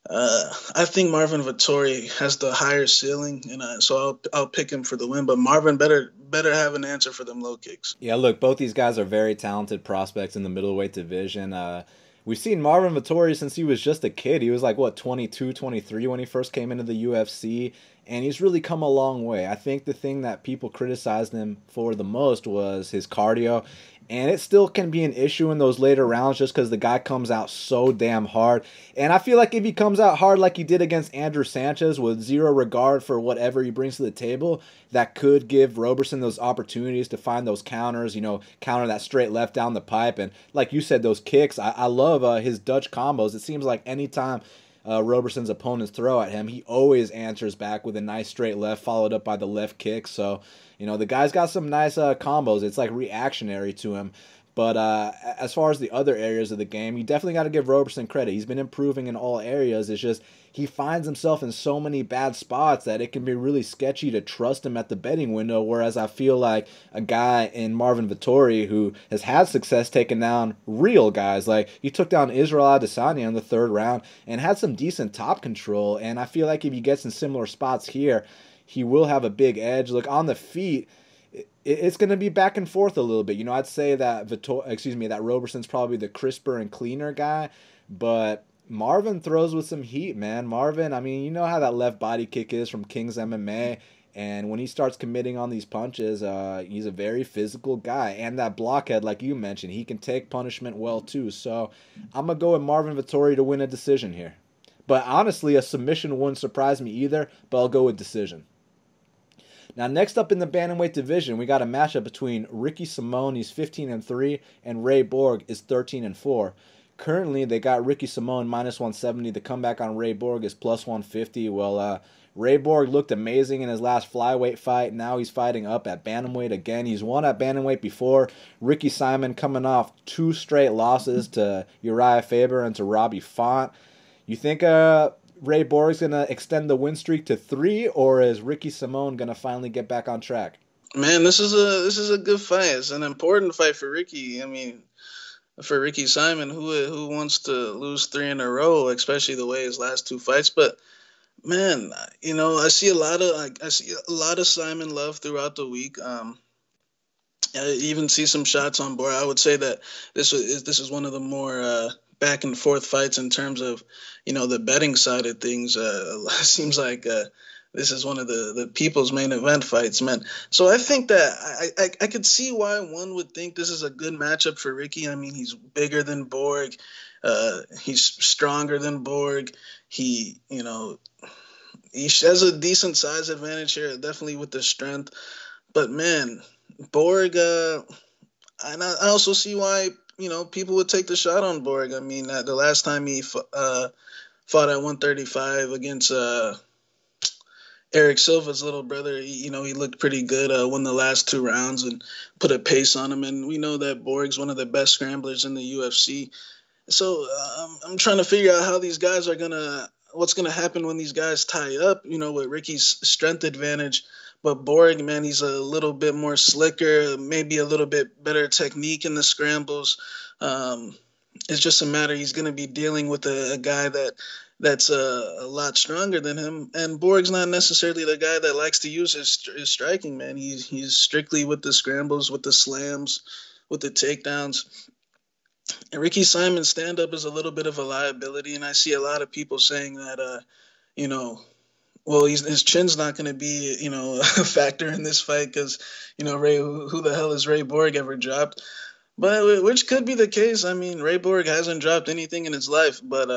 I think Marvin Vettori has the higher ceiling, and so I'll pick him for the win. But Marvin better have an answer for them low kicks. Yeah, look, both these guys are very talented prospects in the middleweight division. We've seen Marvin Vettori since he was just a kid. He was like, 22, 23 when he first came into the UFC, and he's really come a long way. I think the thing that people criticized him for the most was his cardio. And it still can be an issue in those later rounds just because the guy comes out so damn hard. And I feel like if he comes out hard like he did against Andrew Sanchez with zero regard for whatever he brings to the table, that could give Roberson those opportunities to find those counters, counter that straight left down the pipe. And like you said, those kicks, I love his Dutch combos. It seems like anytime Roberson's opponents throw at him, he always answers back with a nice straight left followed up by the left kick. So, the guy's got some nice combos. It's like reactionary to him. But as far as the other areas of the game, you definitely got to give Roberson credit. He's been improving in all areas. It's just he finds himself in so many bad spots that it can be really sketchy to trust him at the betting window, whereas I feel like a guy in Marvin Vettori who has had success taking down real guys. Like, he took down Israel Adesanya in the third round and had some decent top control, and I feel like if he gets in similar spots here, he will have a big edge. Look, on the feet, it's going to be back and forth a little bit. I'd say that that Roberson's probably the crisper and cleaner guy, but Marvin throws with some heat, man. Marvin, I mean, you know how that left body kick is from King's MMA, and when he starts committing on these punches, he's a very physical guy. And that blockhead, like you mentioned, he can take punishment well too. So I'm going to go with Marvin Vettori to win a decision here. But honestly, a submission wouldn't surprise me either, but I'll go with decision. Now, next up in the bantamweight division, we got a matchup between Ricky Simón, he's 15-3, and Ray Borg is 13-4. Currently, they got Ricky Simón minus 170. The comeback on Ray Borg is plus 150. Well, Ray Borg looked amazing in his last flyweight fight. Now he's fighting up at bantamweight again. He's won at bantamweight before. Ricky Simón coming off 2 straight losses to Uriah Faber and to Robbie Font. You think Ray Borg's going to extend the win streak to 3, or is Ricky Simón going to finally get back on track? Man, this is a good fight. It's an important fight for Ricky. I mean, for Ricky Simón, who wants to lose 3 in a row, especially the way his last 2 fights. But man, I see a lot of Simón love throughout the week. I even see some shots on board. I would say that this is one of the more back and forth fights in terms of the betting side of things. It seems like this is one of the people's main event fights, man. So I think that I could see why one would think this is a good matchup for Ricky. I mean, he's bigger than Borg. He's stronger than Borg. He has a decent size advantage here, definitely with the strength. But man, Borg, and I also see why people would take the shot on Borg. I mean, the last time he fought at 135 against Eric Silva's little brother, he looked pretty good, won the last 2 rounds and put a pace on him. And we know that Borg's one of the best scramblers in the UFC. So I'm trying to figure out how these guys what's going to happen when these guys tie up, with Ricky's strength advantage. But Borg, man, he's a little bit more slicker, maybe a little bit better technique in the scrambles. It's just a matter he's going to be dealing with a guy that's a lot stronger than him. And Borg's not necessarily the guy that likes to use his striking, man. He's strictly with the scrambles, with the slams, with the takedowns. And Ricky Simon's stand-up is a little bit of a liability, and I see a lot of people saying that, well, his chin's not going to be, a factor in this fight because, Ray, who the hell has Ray Borg ever dropped? But which could be the case. I mean, Ray Borg hasn't dropped anything in his life, but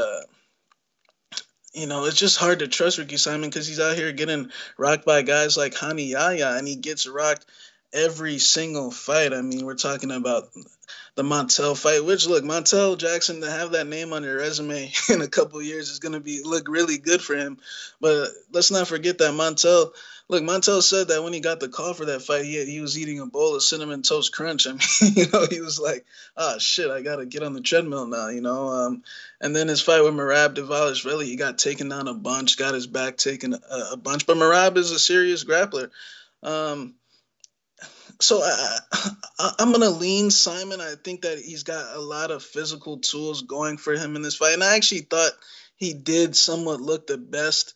it's just hard to trust Ricky Simón because he's out here getting rocked by guys like Hani Yahya, and he gets rocked every single fight. I mean, we're talking about the Montel fight, which, look, Montel Jackson, to have that name on your resume in a couple of years is going to look really good for him. But let's not forget that Montel said that when he got the call for that fight, he was eating a bowl of Cinnamon Toast Crunch. I mean, he was like, oh, shit, I got to get on the treadmill now, And then his fight with Merab Dvalishvili, he got taken down a bunch, got his back taken a bunch. But Merab is a serious grappler. So I'm going to lean Simón. I think that he's got a lot of physical tools going for him in this fight. And I actually thought he did somewhat look the best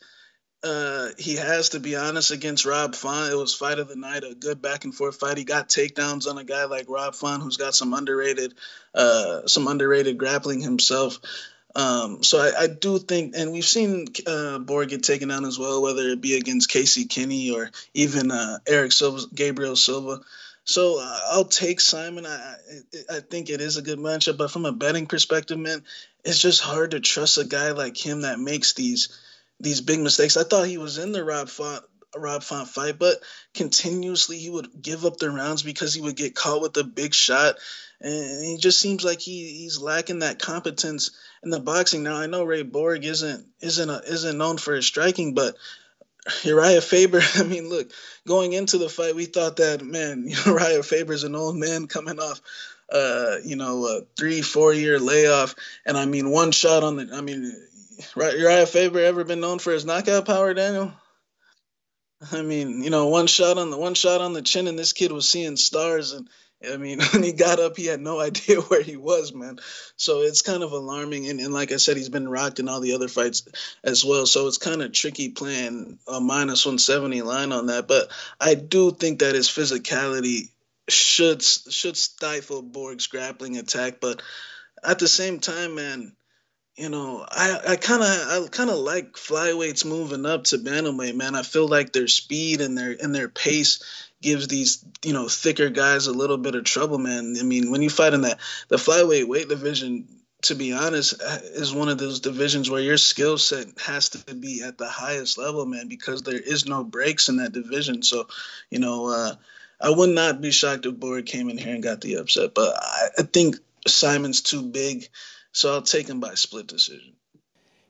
he has, to be honest, against Rob Font. It was fight of the night, a good back and forth fight. He got takedowns on a guy like Rob Font, who's got some underrated grappling himself. So I do think, and we've seen Borg get taken down as well, whether it be against Casey Kinney or even Gabriel Silva. So I'll take Simon. I think it is a good matchup, but from a betting perspective, man, it's just hard to trust a guy like him that makes these big mistakes. I thought he was in the Rob Font fight, but continuously he would give up the rounds because he would get caught with a big shot, and he just seems like he's lacking that competence in the boxing. Now I know Ray Borg isn't known for his striking, but Uriah Faber, I mean, look, going into the fight, we thought that, man, Uriah Faber's an old man coming off, a 3-4 year layoff. And I mean, Uriah Faber ever been known for his knockout power, Daniel? I mean, one shot on the chin, and this kid was seeing stars. And I mean, when he got up, he had no idea where he was, man. So it's kind of alarming. And like I said, he's been rocked in all the other fights as well. So it's kind of tricky playing a -170 line on that. But I do think that his physicality should stifle Borg's grappling attack. But at the same time, man, I kind of like flyweights moving up to bantamweight, man. I feel like their speed and their pace gives these thicker guys a little bit of trouble, man. I mean, when you fight in the flyweight weight division, to be honest, is one of those divisions where your skill set has to be at the highest level, man, because there is no breaks in that division. So, I would not be shocked if Borg came in here and got the upset, but I think Simon's too big. So I'll take him by split decision.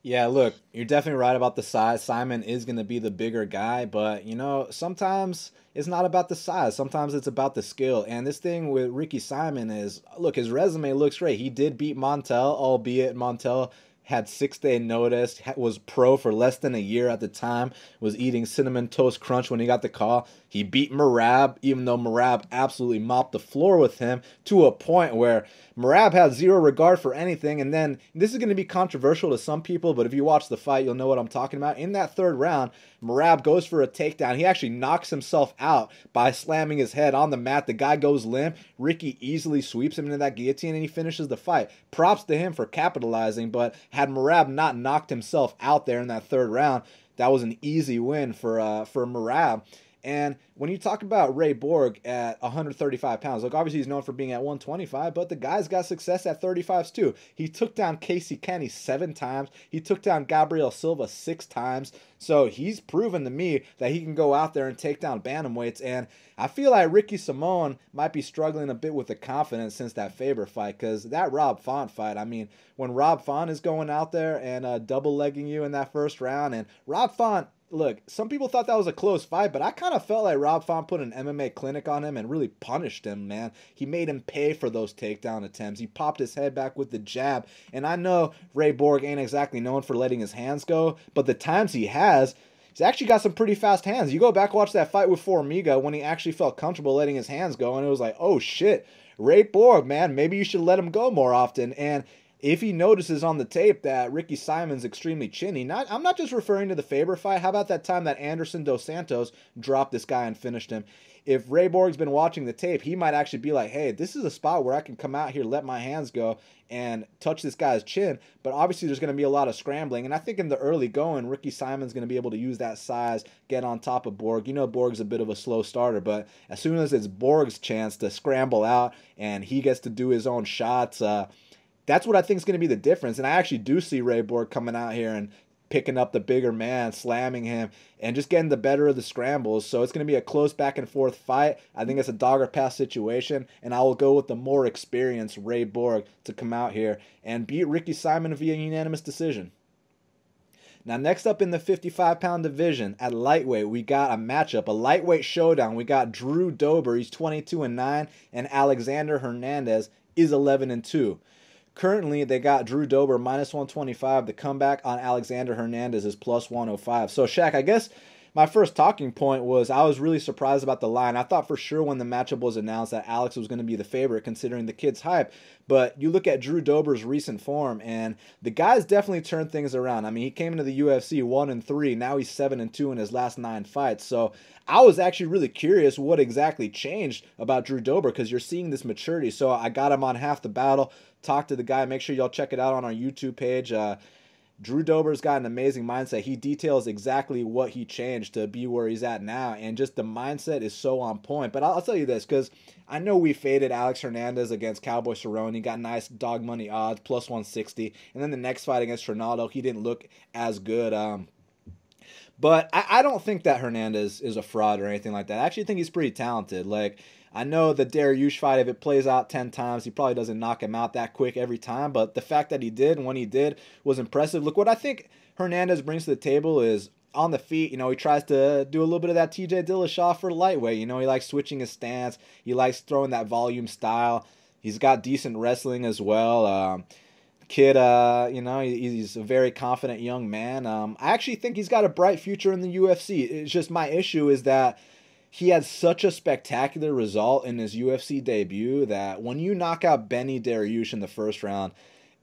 Yeah, look, you're definitely right about the size. Simon is going to be the bigger guy, but sometimes it's not about the size. Sometimes it's about the skill. And this thing with Ricky Simon is, look, his resume looks great. He did beat Montel, albeit Montel had 6-day notice, was pro for less than a year at the time, was eating Cinnamon Toast Crunch when he got the call. He beat Merab, even though Merab absolutely mopped the floor with him to a point where Merab had zero regard for anything. And then, this is going to be controversial to some people, but if you watch the fight, you'll know what I'm talking about. In that third round, Merab goes for a takedown. He actually knocks himself out by slamming his head on the mat. The guy goes limp. Ricky easily sweeps him into that guillotine, and he finishes the fight. Props to him for capitalizing, but had Merab not knocked himself out there in that third round, that was an easy win for Merab. And when you talk about Ray Borg at 135 pounds, look, obviously he's known for being at 125, but the guy's got success at 35s too. He took down Casey Kenny 7 times. He took down Gabriel Silva 6 times. So he's proven to me that he can go out there and take down bantamweights. And I feel like Ricky Simone might be struggling a bit with the confidence since that Faber fight, because that Rob Font fight, I mean, when Rob Font is going out there and double-legging you in that first round, and Rob Font, look, some people thought that was a close fight, but I kind of felt like Rob Font put an MMA clinic on him and really punished him, man. He made him pay for those takedown attempts. He popped his head back with the jab. And I know Ray Borg ain't exactly known for letting his hands go, but the times he has, he's actually got some pretty fast hands. You go back watch that fight with Formiga when he actually felt comfortable letting his hands go, and it was like, oh shit, Ray Borg, man, maybe you should let him go more often. And if he notices on the tape that Ricky Simon's extremely chinny, I'm not just referring to the Faber fight. How about that time that Anderson Dos Santos dropped this guy and finished him? If Ray Borg's been watching the tape, he might actually be like, hey, this is a spot where I can come out here, let my hands go, and touch this guy's chin. But obviously there's going to be a lot of scrambling. And I think in the early going, Ricky Simon's going to be able to use that size, get on top of Borg. You know Borg's a bit of a slow starter, but as soon as it's Borg's chance to scramble out and he gets to do his own shots, that's what I think is going to be the difference. And I actually do see Ray Borg coming out here and picking up the bigger man, slamming him, and just getting the better of the scrambles. So it's going to be a close back and forth fight. I think it's a dog or pass situation, and I will go with the more experienced Ray Borg to come out here and beat Ricky Simon via unanimous decision. Now, next up in the 55-pound division at lightweight, we got a matchup, a lightweight showdown. We got Drew Dober, he's 22-9, and Alexander Hernandez is 11-2. Currently, they got Drew Dober -125. The comeback on Alexander Hernandez is +105. So, Shaq, I guess my first talking point was I was really surprised about the line. I thought for sure when the matchup was announced that Alex was going to be the favorite considering the kid's hype. But you look at Drew Dober's recent form, and the guy's definitely turned things around. I mean, he came into the UFC 1-3. Now he's 7-2 in his last 9 fights. So I was actually really curious what exactly changed about Drew Dober, because you're seeing this maturity. So I got him on Half the Battle. Talk to the guy. Make sure y'all check it out on our YouTube page. Drew Dober's got an amazing mindset. He details exactly what he changed to be where he's at now, and just the mindset is so on point. But I'll tell you this, because I know we faded Alex Hernandez against Cowboy Cerrone, got nice dog money odds, plus 160, and then the next fight against Ronaldo, he didn't look as good. But I don't think that Hernandez is a fraud or anything like that. I actually think he's pretty talented. Like, I know the Dariush fight, if it plays out 10 times, he probably doesn't knock him out that quick every time. But the fact that he did, and when he did, was impressive. Look, what I think Hernandez brings to the table is on the feet. He tries to do a little bit of that TJ Dillashaw for lightweight. He likes switching his stance. He likes throwing that volume style. He's got decent wrestling as well. Kid, he's a very confident young man. I actually think he's got a bright future in the UFC. It's just my issue is that he had such a spectacular result in his UFC debut that when you knock out Benny Dariush in the first round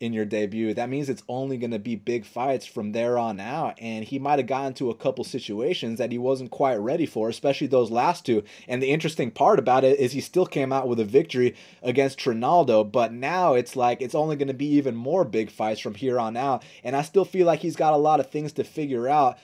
in your debut, that means it's only going to be big fights from there on out, and he might have gotten to a couple situations that he wasn't quite ready for, especially those last two. And the interesting part about it is he still came out with a victory against Ronaldo, but now it's like it's only going to be even more big fights from here on out, and I still feel like he's got a lot of things to figure out,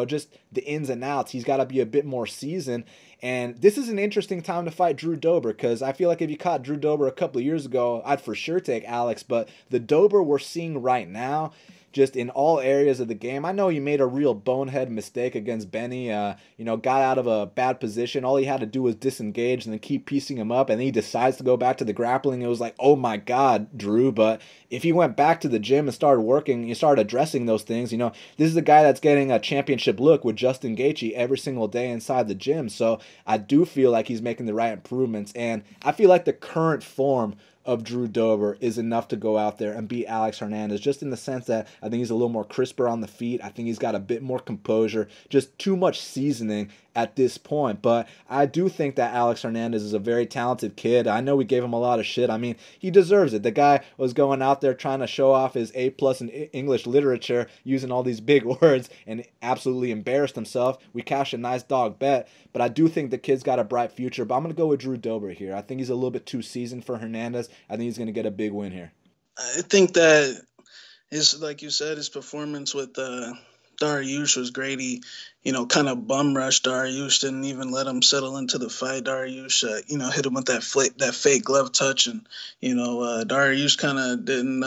just the ins and outs. He's got to be a bit more seasoned. And this is an interesting time to fight Drew Dober, because I feel like if you caught Drew Dober a couple of years ago, I'd for sure take Alex. But the Dober we're seeing right now, just in all areas of the game, I know he made a real bonehead mistake against Benny, got out of a bad position. All he had to do was disengage and then keep piecing him up, and then he decides to go back to the grappling. It was like, oh my God, Drew. But if he went back to the gym and started working, you started addressing those things, this is a guy that's getting a championship look with Justin Gaethje every single day inside the gym. So I do feel like he's making the right improvements, and I feel like the current form of Drew Dober is enough to go out there and beat Alex Hernandez, just in the sense that I think he's a little more crisper on the feet. I think he's got a bit more composure, just too much seasoning at this point. But I do think that Alex Hernandez is a very talented kid. I know we gave him a lot of shit. I mean, he deserves it. The guy was going out there trying to show off his A+ in English literature, using all these big words, and absolutely embarrassed himself. We cashed a nice dog bet, but I do think the kid's got a bright future. But I'm going to go with Drew Dober here. I think he's a little bit too seasoned for Hernandez. I think he's going to get a big win here. I think that like you said, his performance with Dariush was great. He, kind of bum rushed Dariush, didn't even let him settle into the fight. Dariush, hit him with that fake glove touch, and Dariush kind of didn't.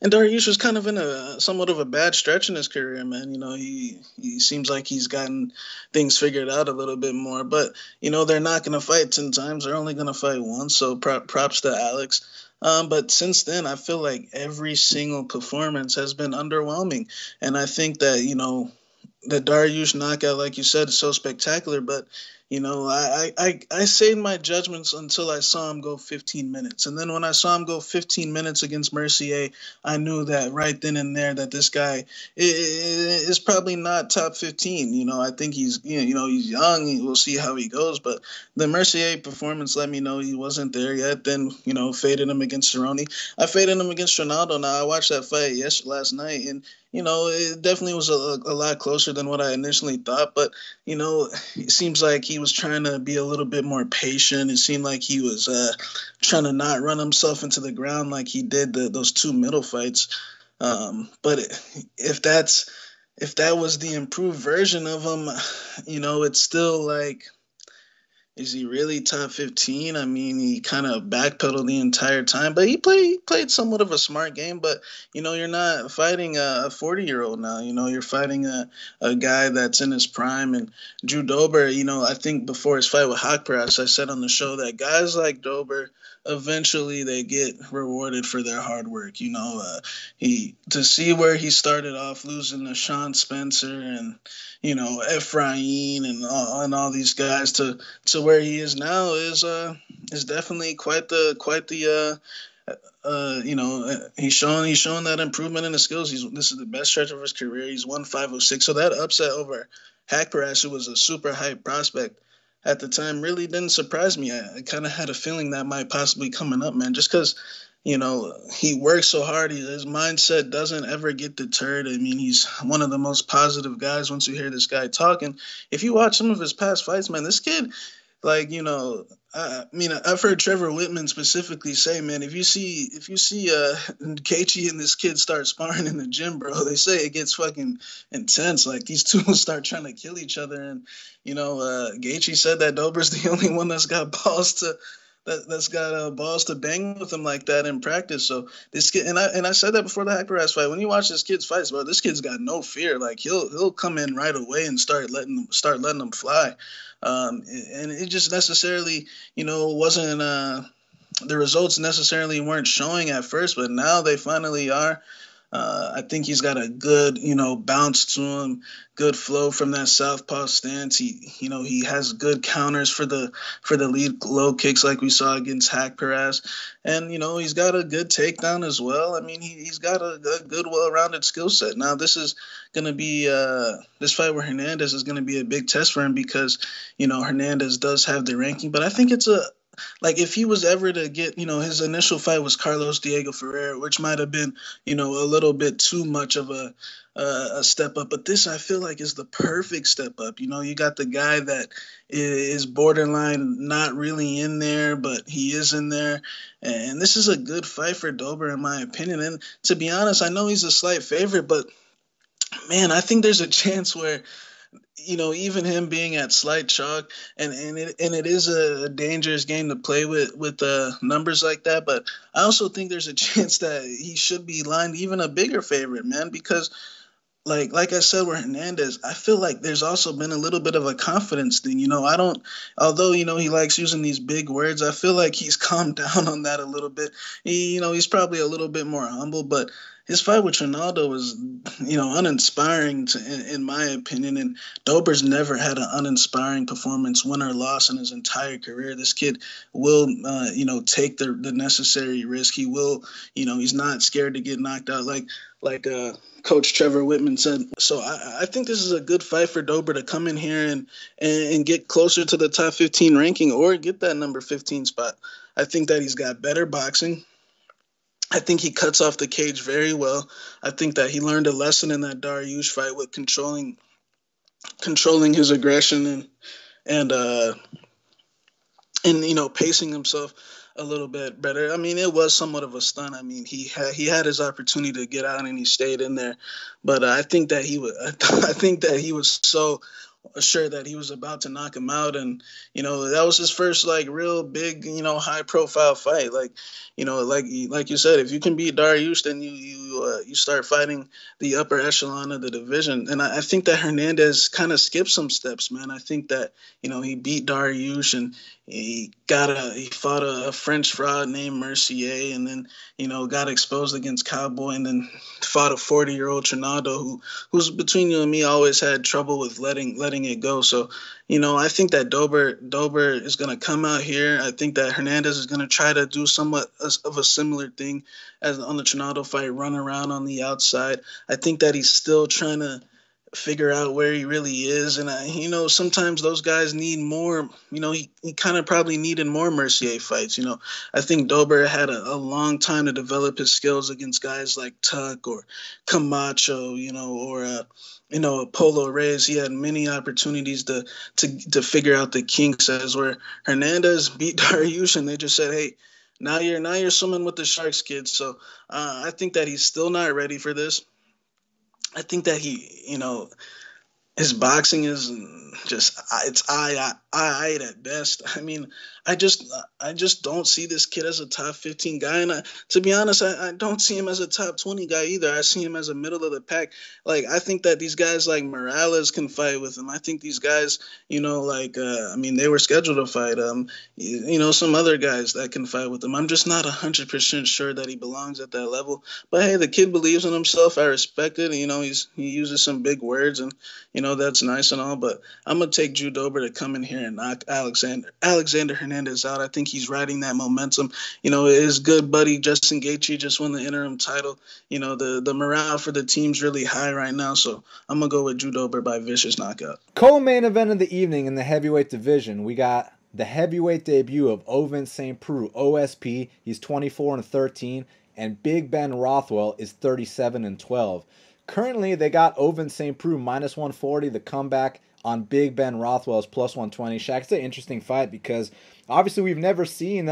And Dariush was kind of in a somewhat of a bad stretch in his career, man. He seems like he's gotten things figured out a little bit more. But they're not going to fight 10 times; they're only going to fight once. So props to Alex. But since then, I feel like every single performance has been underwhelming. And I think that, the Dariush knockout, like you said, is so spectacular. But, I saved my judgments until I saw him go 15 minutes. And then when I saw him go 15 minutes against Mercier, I knew that right then and there that this guy is probably not top 15. I think he's young. We'll see how he goes. But the Mercier performance let me know he wasn't there yet. Then, faded him against Cerrone. I faded him against Ronaldo. Now, I watched that fight last night, and it definitely was a lot closer than what I initially thought. But, it seems like he was trying to be a little bit more patient. It seemed like he was trying to not run himself into the ground like he did those two middle fights. But if that was the improved version of him, it's still like, is he really top 15? I mean, he kind of backpedaled the entire time, but he played somewhat of a smart game. But, you're not fighting a 40-year-old now. You're fighting a guy that's in his prime. And Drew Dober, I think before his fight with Haqparast, I said on the show that guys like Dober, eventually they get rewarded for their hard work. To see where he started off losing to Sean Spencer and, Ephraim and all these guys to where he is now is definitely quite the he's shown that improvement in his skills. This is the best stretch of his career. He's won 506. So that upset over Haqparast, who was a super hype prospect at the time, really didn't surprise me. I kind of had a feeling that might possibly coming up, man, just because he works so hard. His mindset doesn't ever get deterred. I mean, he's one of the most positive guys once you hear this guy talking. If you watch some of his past fights, man, this kid, like, I mean, I've heard Trevor Whitman specifically say, man, if you see Gaethje and this kid start sparring in the gym, bro, they say it gets fucking intense. Like these two will start trying to kill each other, and Gaethje said that Dober's the only one that's got balls to bang with him like that in practice. So this kid, and I said that before the Hackerass fight. When you watch this kid's fights, bro, this kid's got no fear. Like he'll come in right away and start letting them fly. And it just necessarily, wasn't the results necessarily weren't showing at first, but now they finally are. I think he's got a good, bounce to him, good flow from that southpaw stance. He has good counters for the lead low kicks like we saw against Hack Perez, and he's got a good takedown as well. I mean, he's got a good, well-rounded skill set. Now this is gonna be this fight with Hernandez is gonna be a big test for him because Hernandez does have the ranking, but I think it's like if he was ever to get, his initial fight was Carlos Diego Ferreira, which might have been, a little bit too much of a step up. But this, I feel like, is the perfect step up. You got the guy that is borderline not really in there, but he is in there. And this is a good fight for Dober, in my opinion. And to be honest, I know he's a slight favorite, but man, I think there's a chance where even him being at slight chalk, and it is a dangerous game to play with numbers like that. But I also think there's a chance that he should be lined even a bigger favorite, man, because like I said with Hernandez, I feel like there's also been a little bit of a confidence thing. Although he likes using these big words, I feel like he's calmed down on that a little bit. He's probably a little bit more humble, but his fight with Ronaldo was, uninspiring in my opinion. And Dober's never had an uninspiring performance, win or loss, in his entire career. This kid will, take the necessary risk. He will, he's not scared to get knocked out like Coach Trevor Whitman said. So I think this is a good fight for Dober to come in here and get closer to the top 15 ranking or get that number 15 spot. I think that he's got better boxing. I think he cuts off the cage very well. I think that he learned a lesson in that Dariush fight with controlling his aggression and pacing himself a little bit better. I mean, it was somewhat of a stunt. I mean, he had his opportunity to get out and he stayed in there, but I think that he was so sure that he was about to knock him out, and that was his first real big high profile fight. Like you said, if you can beat Dariush, then you start fighting the upper echelon of the division. And I think that Hernandez kind of skipped some steps, man. I think that he beat Dariush and he fought a French fraud named Mercier, and then got exposed against Cowboy, and then fought a 40-year-old Trinaldo who's between you and me always had trouble with letting it go. So I think that Dober is going to come out here. I think that Hernandez is going to try to do somewhat of a similar thing as on the Trinaldo fight, run around on the outside. I think that he's still trying to figure out where he really is, and sometimes those guys need more. He kind of probably needed more Mercier fights. I think Dober had a long time to develop his skills against guys like Tuck or Camacho, or Polo Reyes. He had many opportunities to figure out the kinks, as where Hernandez beat Dariush and they just said, hey, now you're swimming with the sharks, kid. So I think that he's still not ready for this. I think that his boxing is just it's I at best. I mean, I just don't see this kid as a top 15 guy, and to be honest, I don't see him as a top 20 guy either. I see him as a middle of the pack. Like I think that these guys like Morales can fight with him. I think these guys, I mean, they were scheduled to fight. Some other guys that can fight with him. I'm just not 100% sure that he belongs at that level. But hey, the kid believes in himself. I respect it. He uses some big words, and that's nice and all. But I'm gonna take Drew Dober to come in here and knock Alexander Hernandez out. I think he's riding that momentum. His good buddy Justin Gaethje just won the interim title. The morale for the team's really high right now. So I'm gonna go with Drew Dober by vicious knockout. Co-main event of the evening in the heavyweight division, we got the heavyweight debut of Ovince St. Preux, OSP. He's 24-13, and Big Ben Rothwell is 37-12. Currently, they got Ovince St. Preux minus 140. The comeback on Big Ben Rothwell's plus 120. Shaq, it's an interesting fight because obviously we've never seen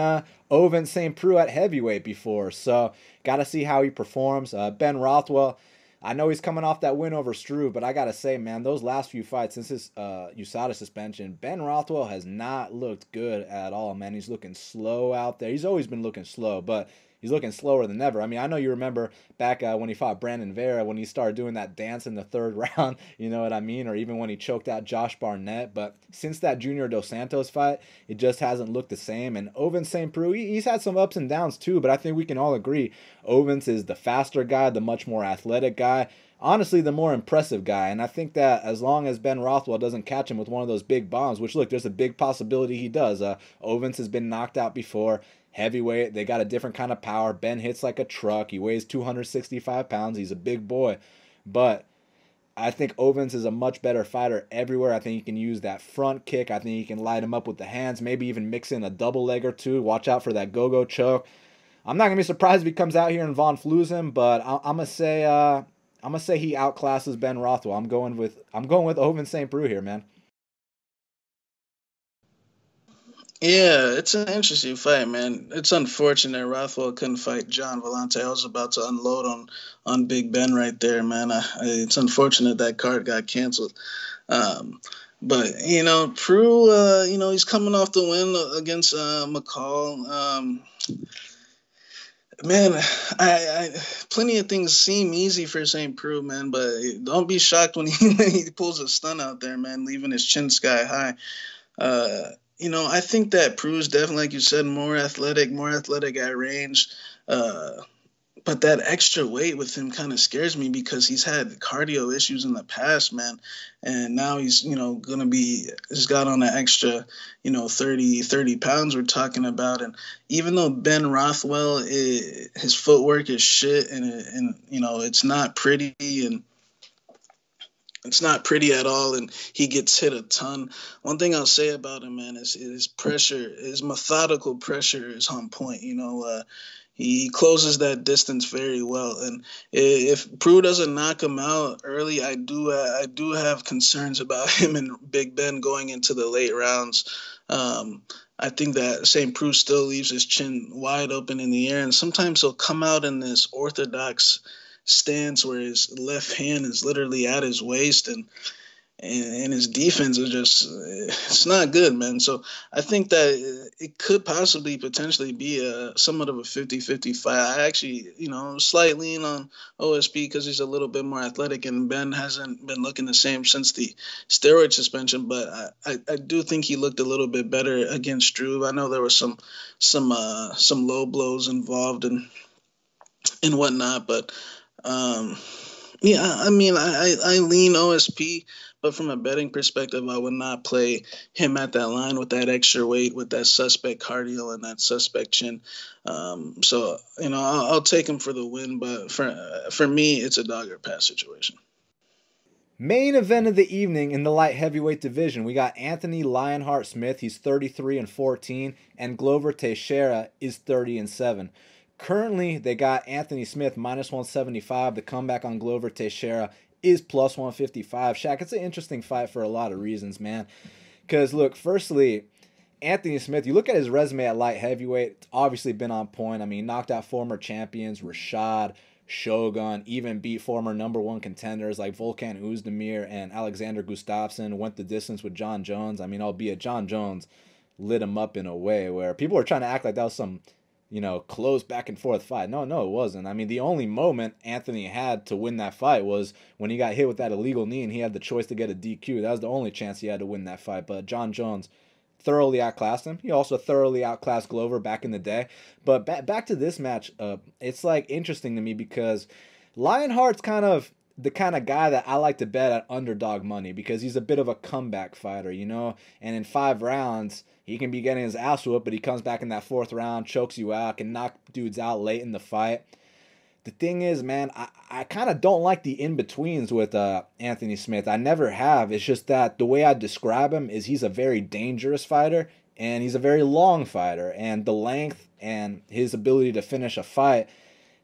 Ovince St. Preux at heavyweight before, so got to see how he performs. Ben Rothwell, I know he's coming off that win over Struve, but I got to say, man, those last few fights since his USADA suspension, Ben Rothwell has not looked good at all, man. He's looking slow out there. He's always been looking slow, but he's looking slower than ever. I mean, I know you remember back when he fought Brandon Vera, when he started doing that dance in the third round, you know what I mean? Or even when he choked out Josh Barnett. But since that Junior Dos Santos fight, it just hasn't looked the same. And Ovince St. Preux, he's had some ups and downs too, but I think we can all agree Ovince is the faster guy, the much more athletic guy. Honestly, the more impressive guy. And I think that as long as Ben Rothwell doesn't catch him with one of those big bombs, which, look, there's a big possibility he does. Ovince has been knocked out before. Heavyweight, they got a different kind of power. Ben hits like a truck. He weighs 265 pounds. He's a big boy. But I think Ovince is a much better fighter everywhere. I think he can use that front kick. I think he can light him up with the hands, maybe even mix in a double leg or two. Watch out for that go-go choke. I'm not going to be surprised if he comes out here and Von Flus him, but I'm going to say he outclasses Ben Rothwell. I'm going with Ovince St. Preux here, man. Yeah, it's an interesting fight, man. It's unfortunate Rothwell couldn't fight John Vellante. I was about to unload on Big Ben right there, man. It's unfortunate that card got canceled. But, Preux, he's coming off the win against McCall. Man, I plenty of things seem easy for St. Preux, man, but don't be shocked when he pulls a stun out there, man, leaving his chin sky high. I think that Preux is definitely, like you said, more athletic at range. But that extra weight with him kind of scares me because he's had cardio issues in the past, man. And now he's, he's got on an extra, 30 pounds we're talking about. And even though Ben Rothwell, his footwork is shit and it's not pretty and it's not pretty at all, and he gets hit a ton. One thing I'll say about him, man, is his pressure, his methodical pressure is on point. He closes that distance very well, and if Preux doesn't knock him out early, I do have concerns about him and Big Ben going into the late rounds. I think that St. Preux still leaves his chin wide open in the air, and sometimes he'll come out in this orthodox stance where his left hand is literally at his waist and his defense is just, it's not good, man. So I think that it could possibly potentially be somewhat of a 50-50 fight. I actually, slightly lean on OSP because he's a little bit more athletic and Ben hasn't been looking the same since the steroid suspension, but I do think he looked a little bit better against Struve. I know there was some low blows involved and whatnot, but I mean, I lean OSP, but from a betting perspective, I would not play him at that line with that extra weight, with that suspect cardio and that suspect chin. So, I'll take him for the win, but for me, it's a dog or pass situation. Main event of the evening in the light heavyweight division, we got Anthony Lionheart Smith. He's 33-14, and Glover Teixeira is 30-7. Currently, they got Anthony Smith minus 175. The comeback on Glover Teixeira is plus 155. Shaq, it's an interesting fight for a lot of reasons, man. Because, look, firstly, Anthony Smith, you look at his resume at light heavyweight, it's obviously been on point. I mean, knocked out former champions, Rashad, Shogun, even beat former number one contenders like Volkan Oezdemir and Alexander Gustafsson, went the distance with John Jones. I mean, albeit John Jones lit him up in a way where people were trying to act like that was some close back and forth fight. No, it wasn't. I mean, the only moment Anthony had to win that fight was when he got hit with that illegal knee and he had the choice to get a DQ. That was the only chance he had to win that fight. But John Jones thoroughly outclassed him. He also thoroughly outclassed Glover back in the day. But back to this match, it's like interesting to me because Lionheart's kind of the kind of guy that I like to bet at underdog money because he's a bit of a comeback fighter, and in 5 rounds, he can be getting his ass whooped, but he comes back in that 4th round, chokes you out, can knock dudes out late in the fight. The thing is, man, I kind of don't like the in-betweens with Anthony Smith. I never have. It's just that the way I describe him is he's a very dangerous fighter, and he's a very long fighter, and the length and his ability to finish a fight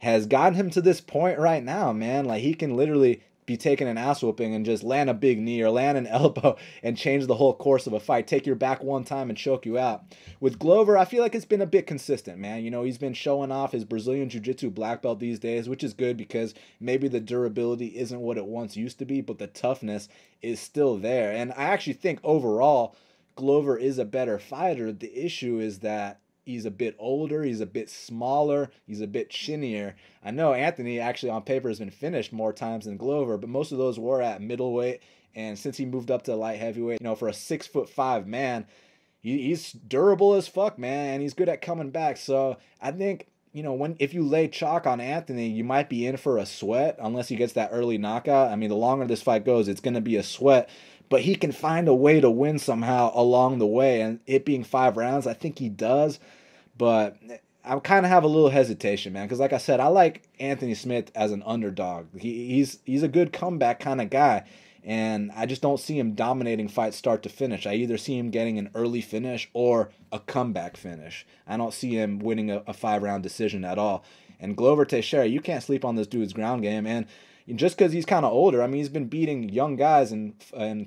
has gotten him to this point right now, man. Like, he can literally be taking an ass whooping and just land a big knee or land an elbow and change the whole course of a fight. Take your back one time and choke you out. With Glover, I feel like it's been a bit consistent, man. You know, he's been showing off his Brazilian Jiu-Jitsu black belt these days, which is good because maybe the durability isn't what it once used to be, but the toughness is still there. And I actually think overall, Glover is a better fighter. The issue is that he's a bit older, he's a bit smaller, he's a bit chinnier. I know Anthony actually on paper has been finished more times than Glover, but most of those were at middleweight. And since he moved up to light heavyweight, you know, for a 6'5" man, he's durable as fuck, man, and he's good at coming back. So I think, you know, if you lay chalk on Anthony, you might be in for a sweat unless he gets that early knockout. I mean, the longer this fight goes, it's going to be a sweat. But he can find a way to win somehow along the way. And it being 5 rounds, I think he does. But I kind of have a little hesitation, man, because like I said, I like Anthony Smith as an underdog. He's a good comeback kind of guy, and I just don't see him dominating fights start to finish. I either see him getting an early finish or a comeback finish. I don't see him winning a 5-round decision at all. And Glover Teixeira, you can't sleep on this dude's ground game, and just because he's kind of older, I mean, he's been beating young guys in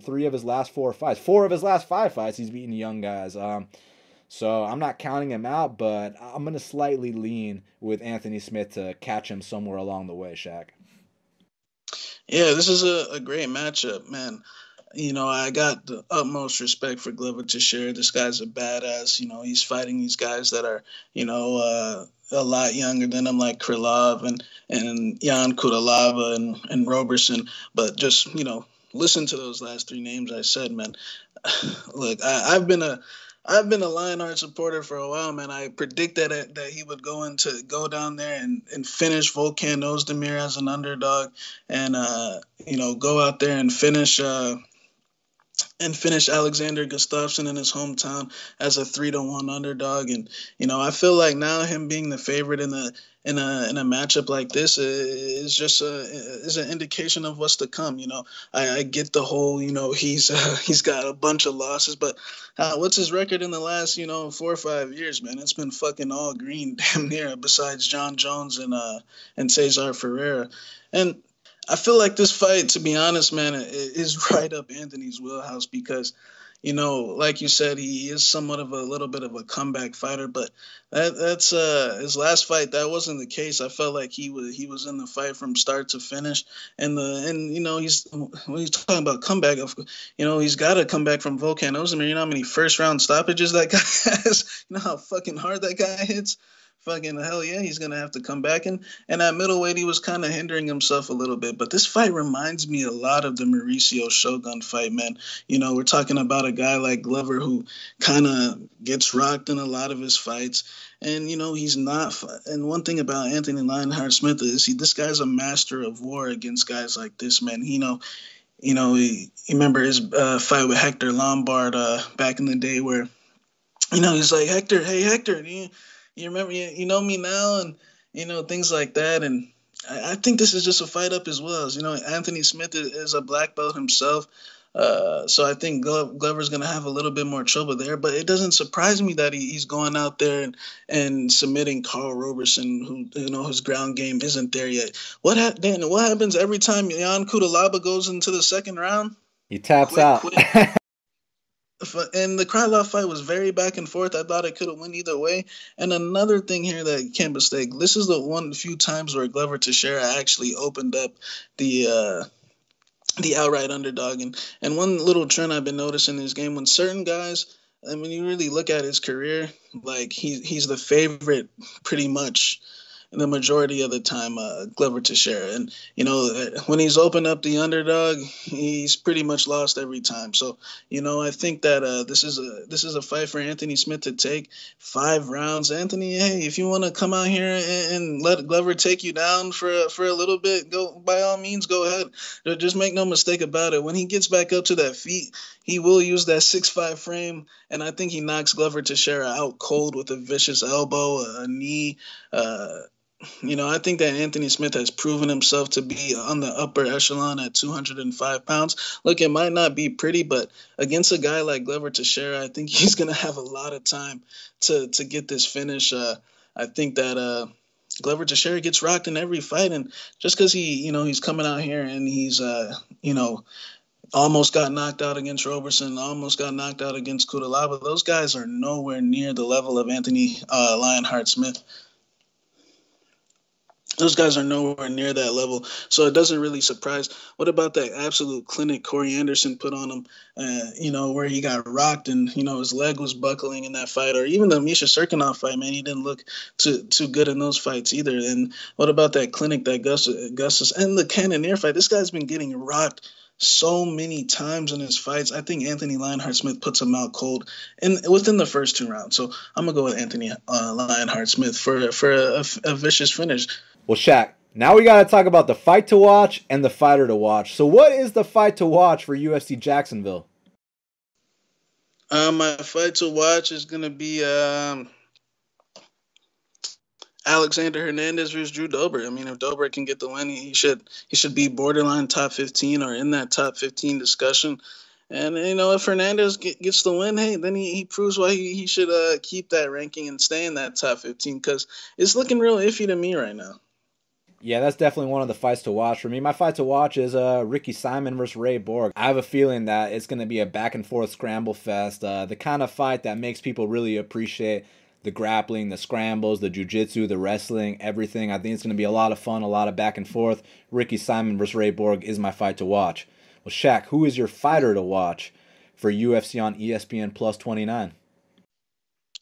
3 of his last 4 fights. 4 of his last 5 fights, he's beating young guys. So I'm not counting him out, but I'm going to slightly lean with Anthony Smith to catch him somewhere along the way, Shaq. Yeah, this is a great matchup, man. You know, I got the utmost respect for Glover Teixeira. This guy's a badass. You know, he's fighting these guys that are, you know, a lot younger than him, like Krylov and Jan Kudalaba and Roberson. But just, you know, listen to those last 3 names I said, man. Look, I've been a Lionheart supporter for a while, man. I predicted that he would go down there and finish Volkan Ozdemir as an underdog, and you know, go out there and finish Alexander Gustafsson in his hometown as a 3-1 underdog. And you know, I feel like now him being the favorite in a matchup like this is just is an indication of what's to come. You know, I get the whole, you know, he's got a bunch of losses, but what's his record in the last, you know, 4 or 5 years, man? It's been fucking all green, damn near, besides John Jones and Cesar Ferreira. And I feel like this fight, to be honest, man, is right up Anthony's wheelhouse because, you know, like you said, he is somewhat of a little bit of a comeback fighter, but that's his last fight. That wasn't the case. I felt like he was in the fight from start to finish, and you know, when he's talking about comeback, you know, he's got to come back from Volkan Ozdemir. You know how many 1st-round stoppages that guy has? You know how fucking hard that guy hits? Fucking hell yeah, he's going to have to come back. And at middleweight, he was kind of hindering himself a little bit. But this fight reminds me a lot of the Mauricio Shogun fight, man. You know, we're talking about a guy like Glover who kind of gets rocked in a lot of his fights. And, you know, he's not – and one thing about Anthony Lionheart Smith is this guy's a master of war against guys like this, man. You remember his fight with Hector Lombard back in the day where, you know, he's like, Hector, hey, Hector, you remember, you know me now, and, you know, things like that. And I think this is just a fight up as well. As, you know, Anthony Smith is a black belt himself. So I think Glover's going to have a little bit more trouble there. But it doesn't surprise me that he's going out there and submitting Karl Roberson, who, you know, his ground game isn't there yet. What happens every time Jan Kudalaba goes into the 2nd round? He taps out. And the Krylov fight was very back and forth. I thought it could have went either way. And another thing here that you can't mistake, this is the few times where Glover Teixeira actually opened up the outright underdog. And one little trend I've been noticing in his game, when certain guys, and when you really look at his career, like he's the favorite pretty much the majority of the time, Glover Teixeira. And, you know, when he's opened up the underdog, he's pretty much lost every time. So, you know, I think that this is a fight for Anthony Smith to take 5 rounds. Anthony, hey, if you want to come out here and let Glover take you down for a little bit, go, by all means, go ahead. Just make no mistake about it. When he gets back up to that feet, he will use that 6'5" frame, and I think he knocks Glover Teixeira out cold with a vicious elbow, a knee, you know, I think that Anthony Smith has proven himself to be on the upper echelon at 205 pounds. Look, it might not be pretty, but against a guy like Glover Teixeira, I think he's going to have a lot of time to get this finish. I think that, Glover Teixeira gets rocked in every fight, and just because he's coming out here and he's, almost got knocked out against Roberson, almost got knocked out against Kudalaba. Those guys are nowhere near the level of Anthony Lionheart Smith. Those guys are nowhere near that level, so it doesn't really surprise. What about that absolute clinic Corey Anderson put on him, where he got rocked and, his leg was buckling in that fight? Or even the Misha Serkinov fight, man, he didn't look too good in those fights either. And what about that clinic, that Gustus, and the Cannonier fight? This guy's been getting rocked so many times in his fights. I think Anthony Lionheart Smith puts him out cold within the first 2 rounds. So I'm going to go with Anthony Lionheart Smith for a vicious finish. Well, Shaq, now we got to talk about the fight to watch and the fighter to watch. So what is the fight to watch for UFC Jacksonville? My fight to watch is going to be Alexander Hernandez versus Drew Dober. I mean, if Dober can get the win, he should be borderline top 15 or in that top 15 discussion. And, if Hernandez gets the win, hey, then he proves why he should keep that ranking and stay in that top 15, because it's looking real iffy to me right now. Yeah, that's definitely one of the fights to watch for me. My fight to watch is Ricky Simon versus Ray Borg. I have a feeling that it's going to be a back-and-forth scramble fest, the kind of fight that makes people really appreciate the grappling, the scrambles, the jiu-jitsu, the wrestling, everything. I think it's going to be a lot of fun, a lot of back and forth. Ricky Simon versus Ray Borg is my fight to watch. Well, Shaq, who is your fighter to watch for UFC on ESPN Plus 29?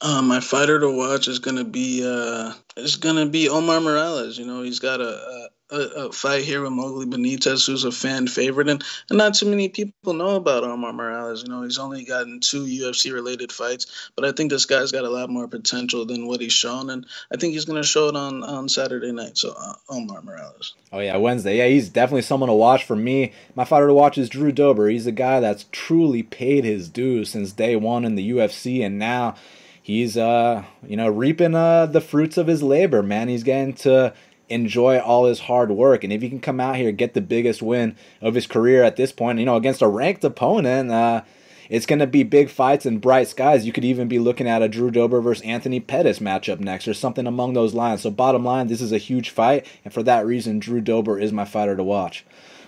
My fighter to watch is gonna be Omar Morales. He's got a fight here with Mowgli Benitez, who's a fan favorite, and not too many people know about Omar Morales. He's only gotten 2 UFC related fights, but I think this guy's got a lot more potential than what he's shown, and I think he's gonna show it on Saturday night. So Omar Morales. Oh yeah, Wednesday. Yeah, he's definitely someone to watch for me. My fighter to watch is Drew Dober. He's a guy that's truly paid his dues since day one in the UFC, and now he's reaping the fruits of his labor, man. He's getting to enjoy all his hard work, and if he can come out here, get the biggest win of his career at this point, against a ranked opponent, it's going to be big fights and bright skies. You could even be looking at a Drew Dober versus Anthony Pettis matchup next, or something among those lines. So bottom line, this is a huge fight, and for that reason, Drew Dober is my fighter to watch.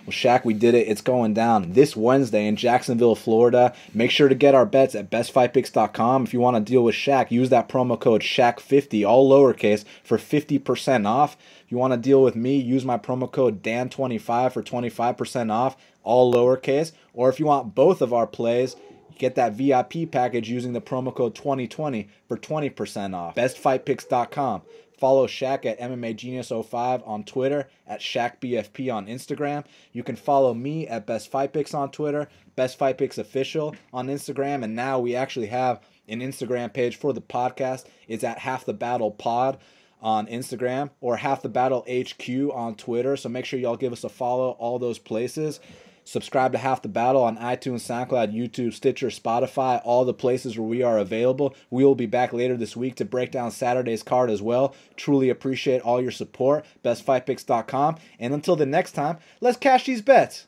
Well, Shaq, we did it. It's going down this Wednesday in Jacksonville, Florida. Make sure to get our bets at bestfightpicks.com. If you want to deal with Shaq, use that promo code SHAQ50, all lowercase, for 50% off. If you want to deal with me, use my promo code DAN25 for 25% off, all lowercase. Or if you want both of our plays, get that VIP package using the promo code 2020 for 20% off. Bestfightpicks.com. Follow Shaq at MMA Genius 05 on Twitter, at ShaqBFP on Instagram. You can follow me at Best Fight Picks on Twitter, Best Fight Picks Official on Instagram, and now we actually have an Instagram page for the podcast. It's at Half the Battle Pod on Instagram, or Half the Battle HQ on Twitter. So make sure y'all give us a follow, all those places. Subscribe to Half the Battle on iTunes, SoundCloud, YouTube, Stitcher, Spotify, all the places where we are available. We will be back later this week to break down Saturday's card as well. Truly appreciate all your support. BestFightPicks.com. And until the next time, let's cash these bets.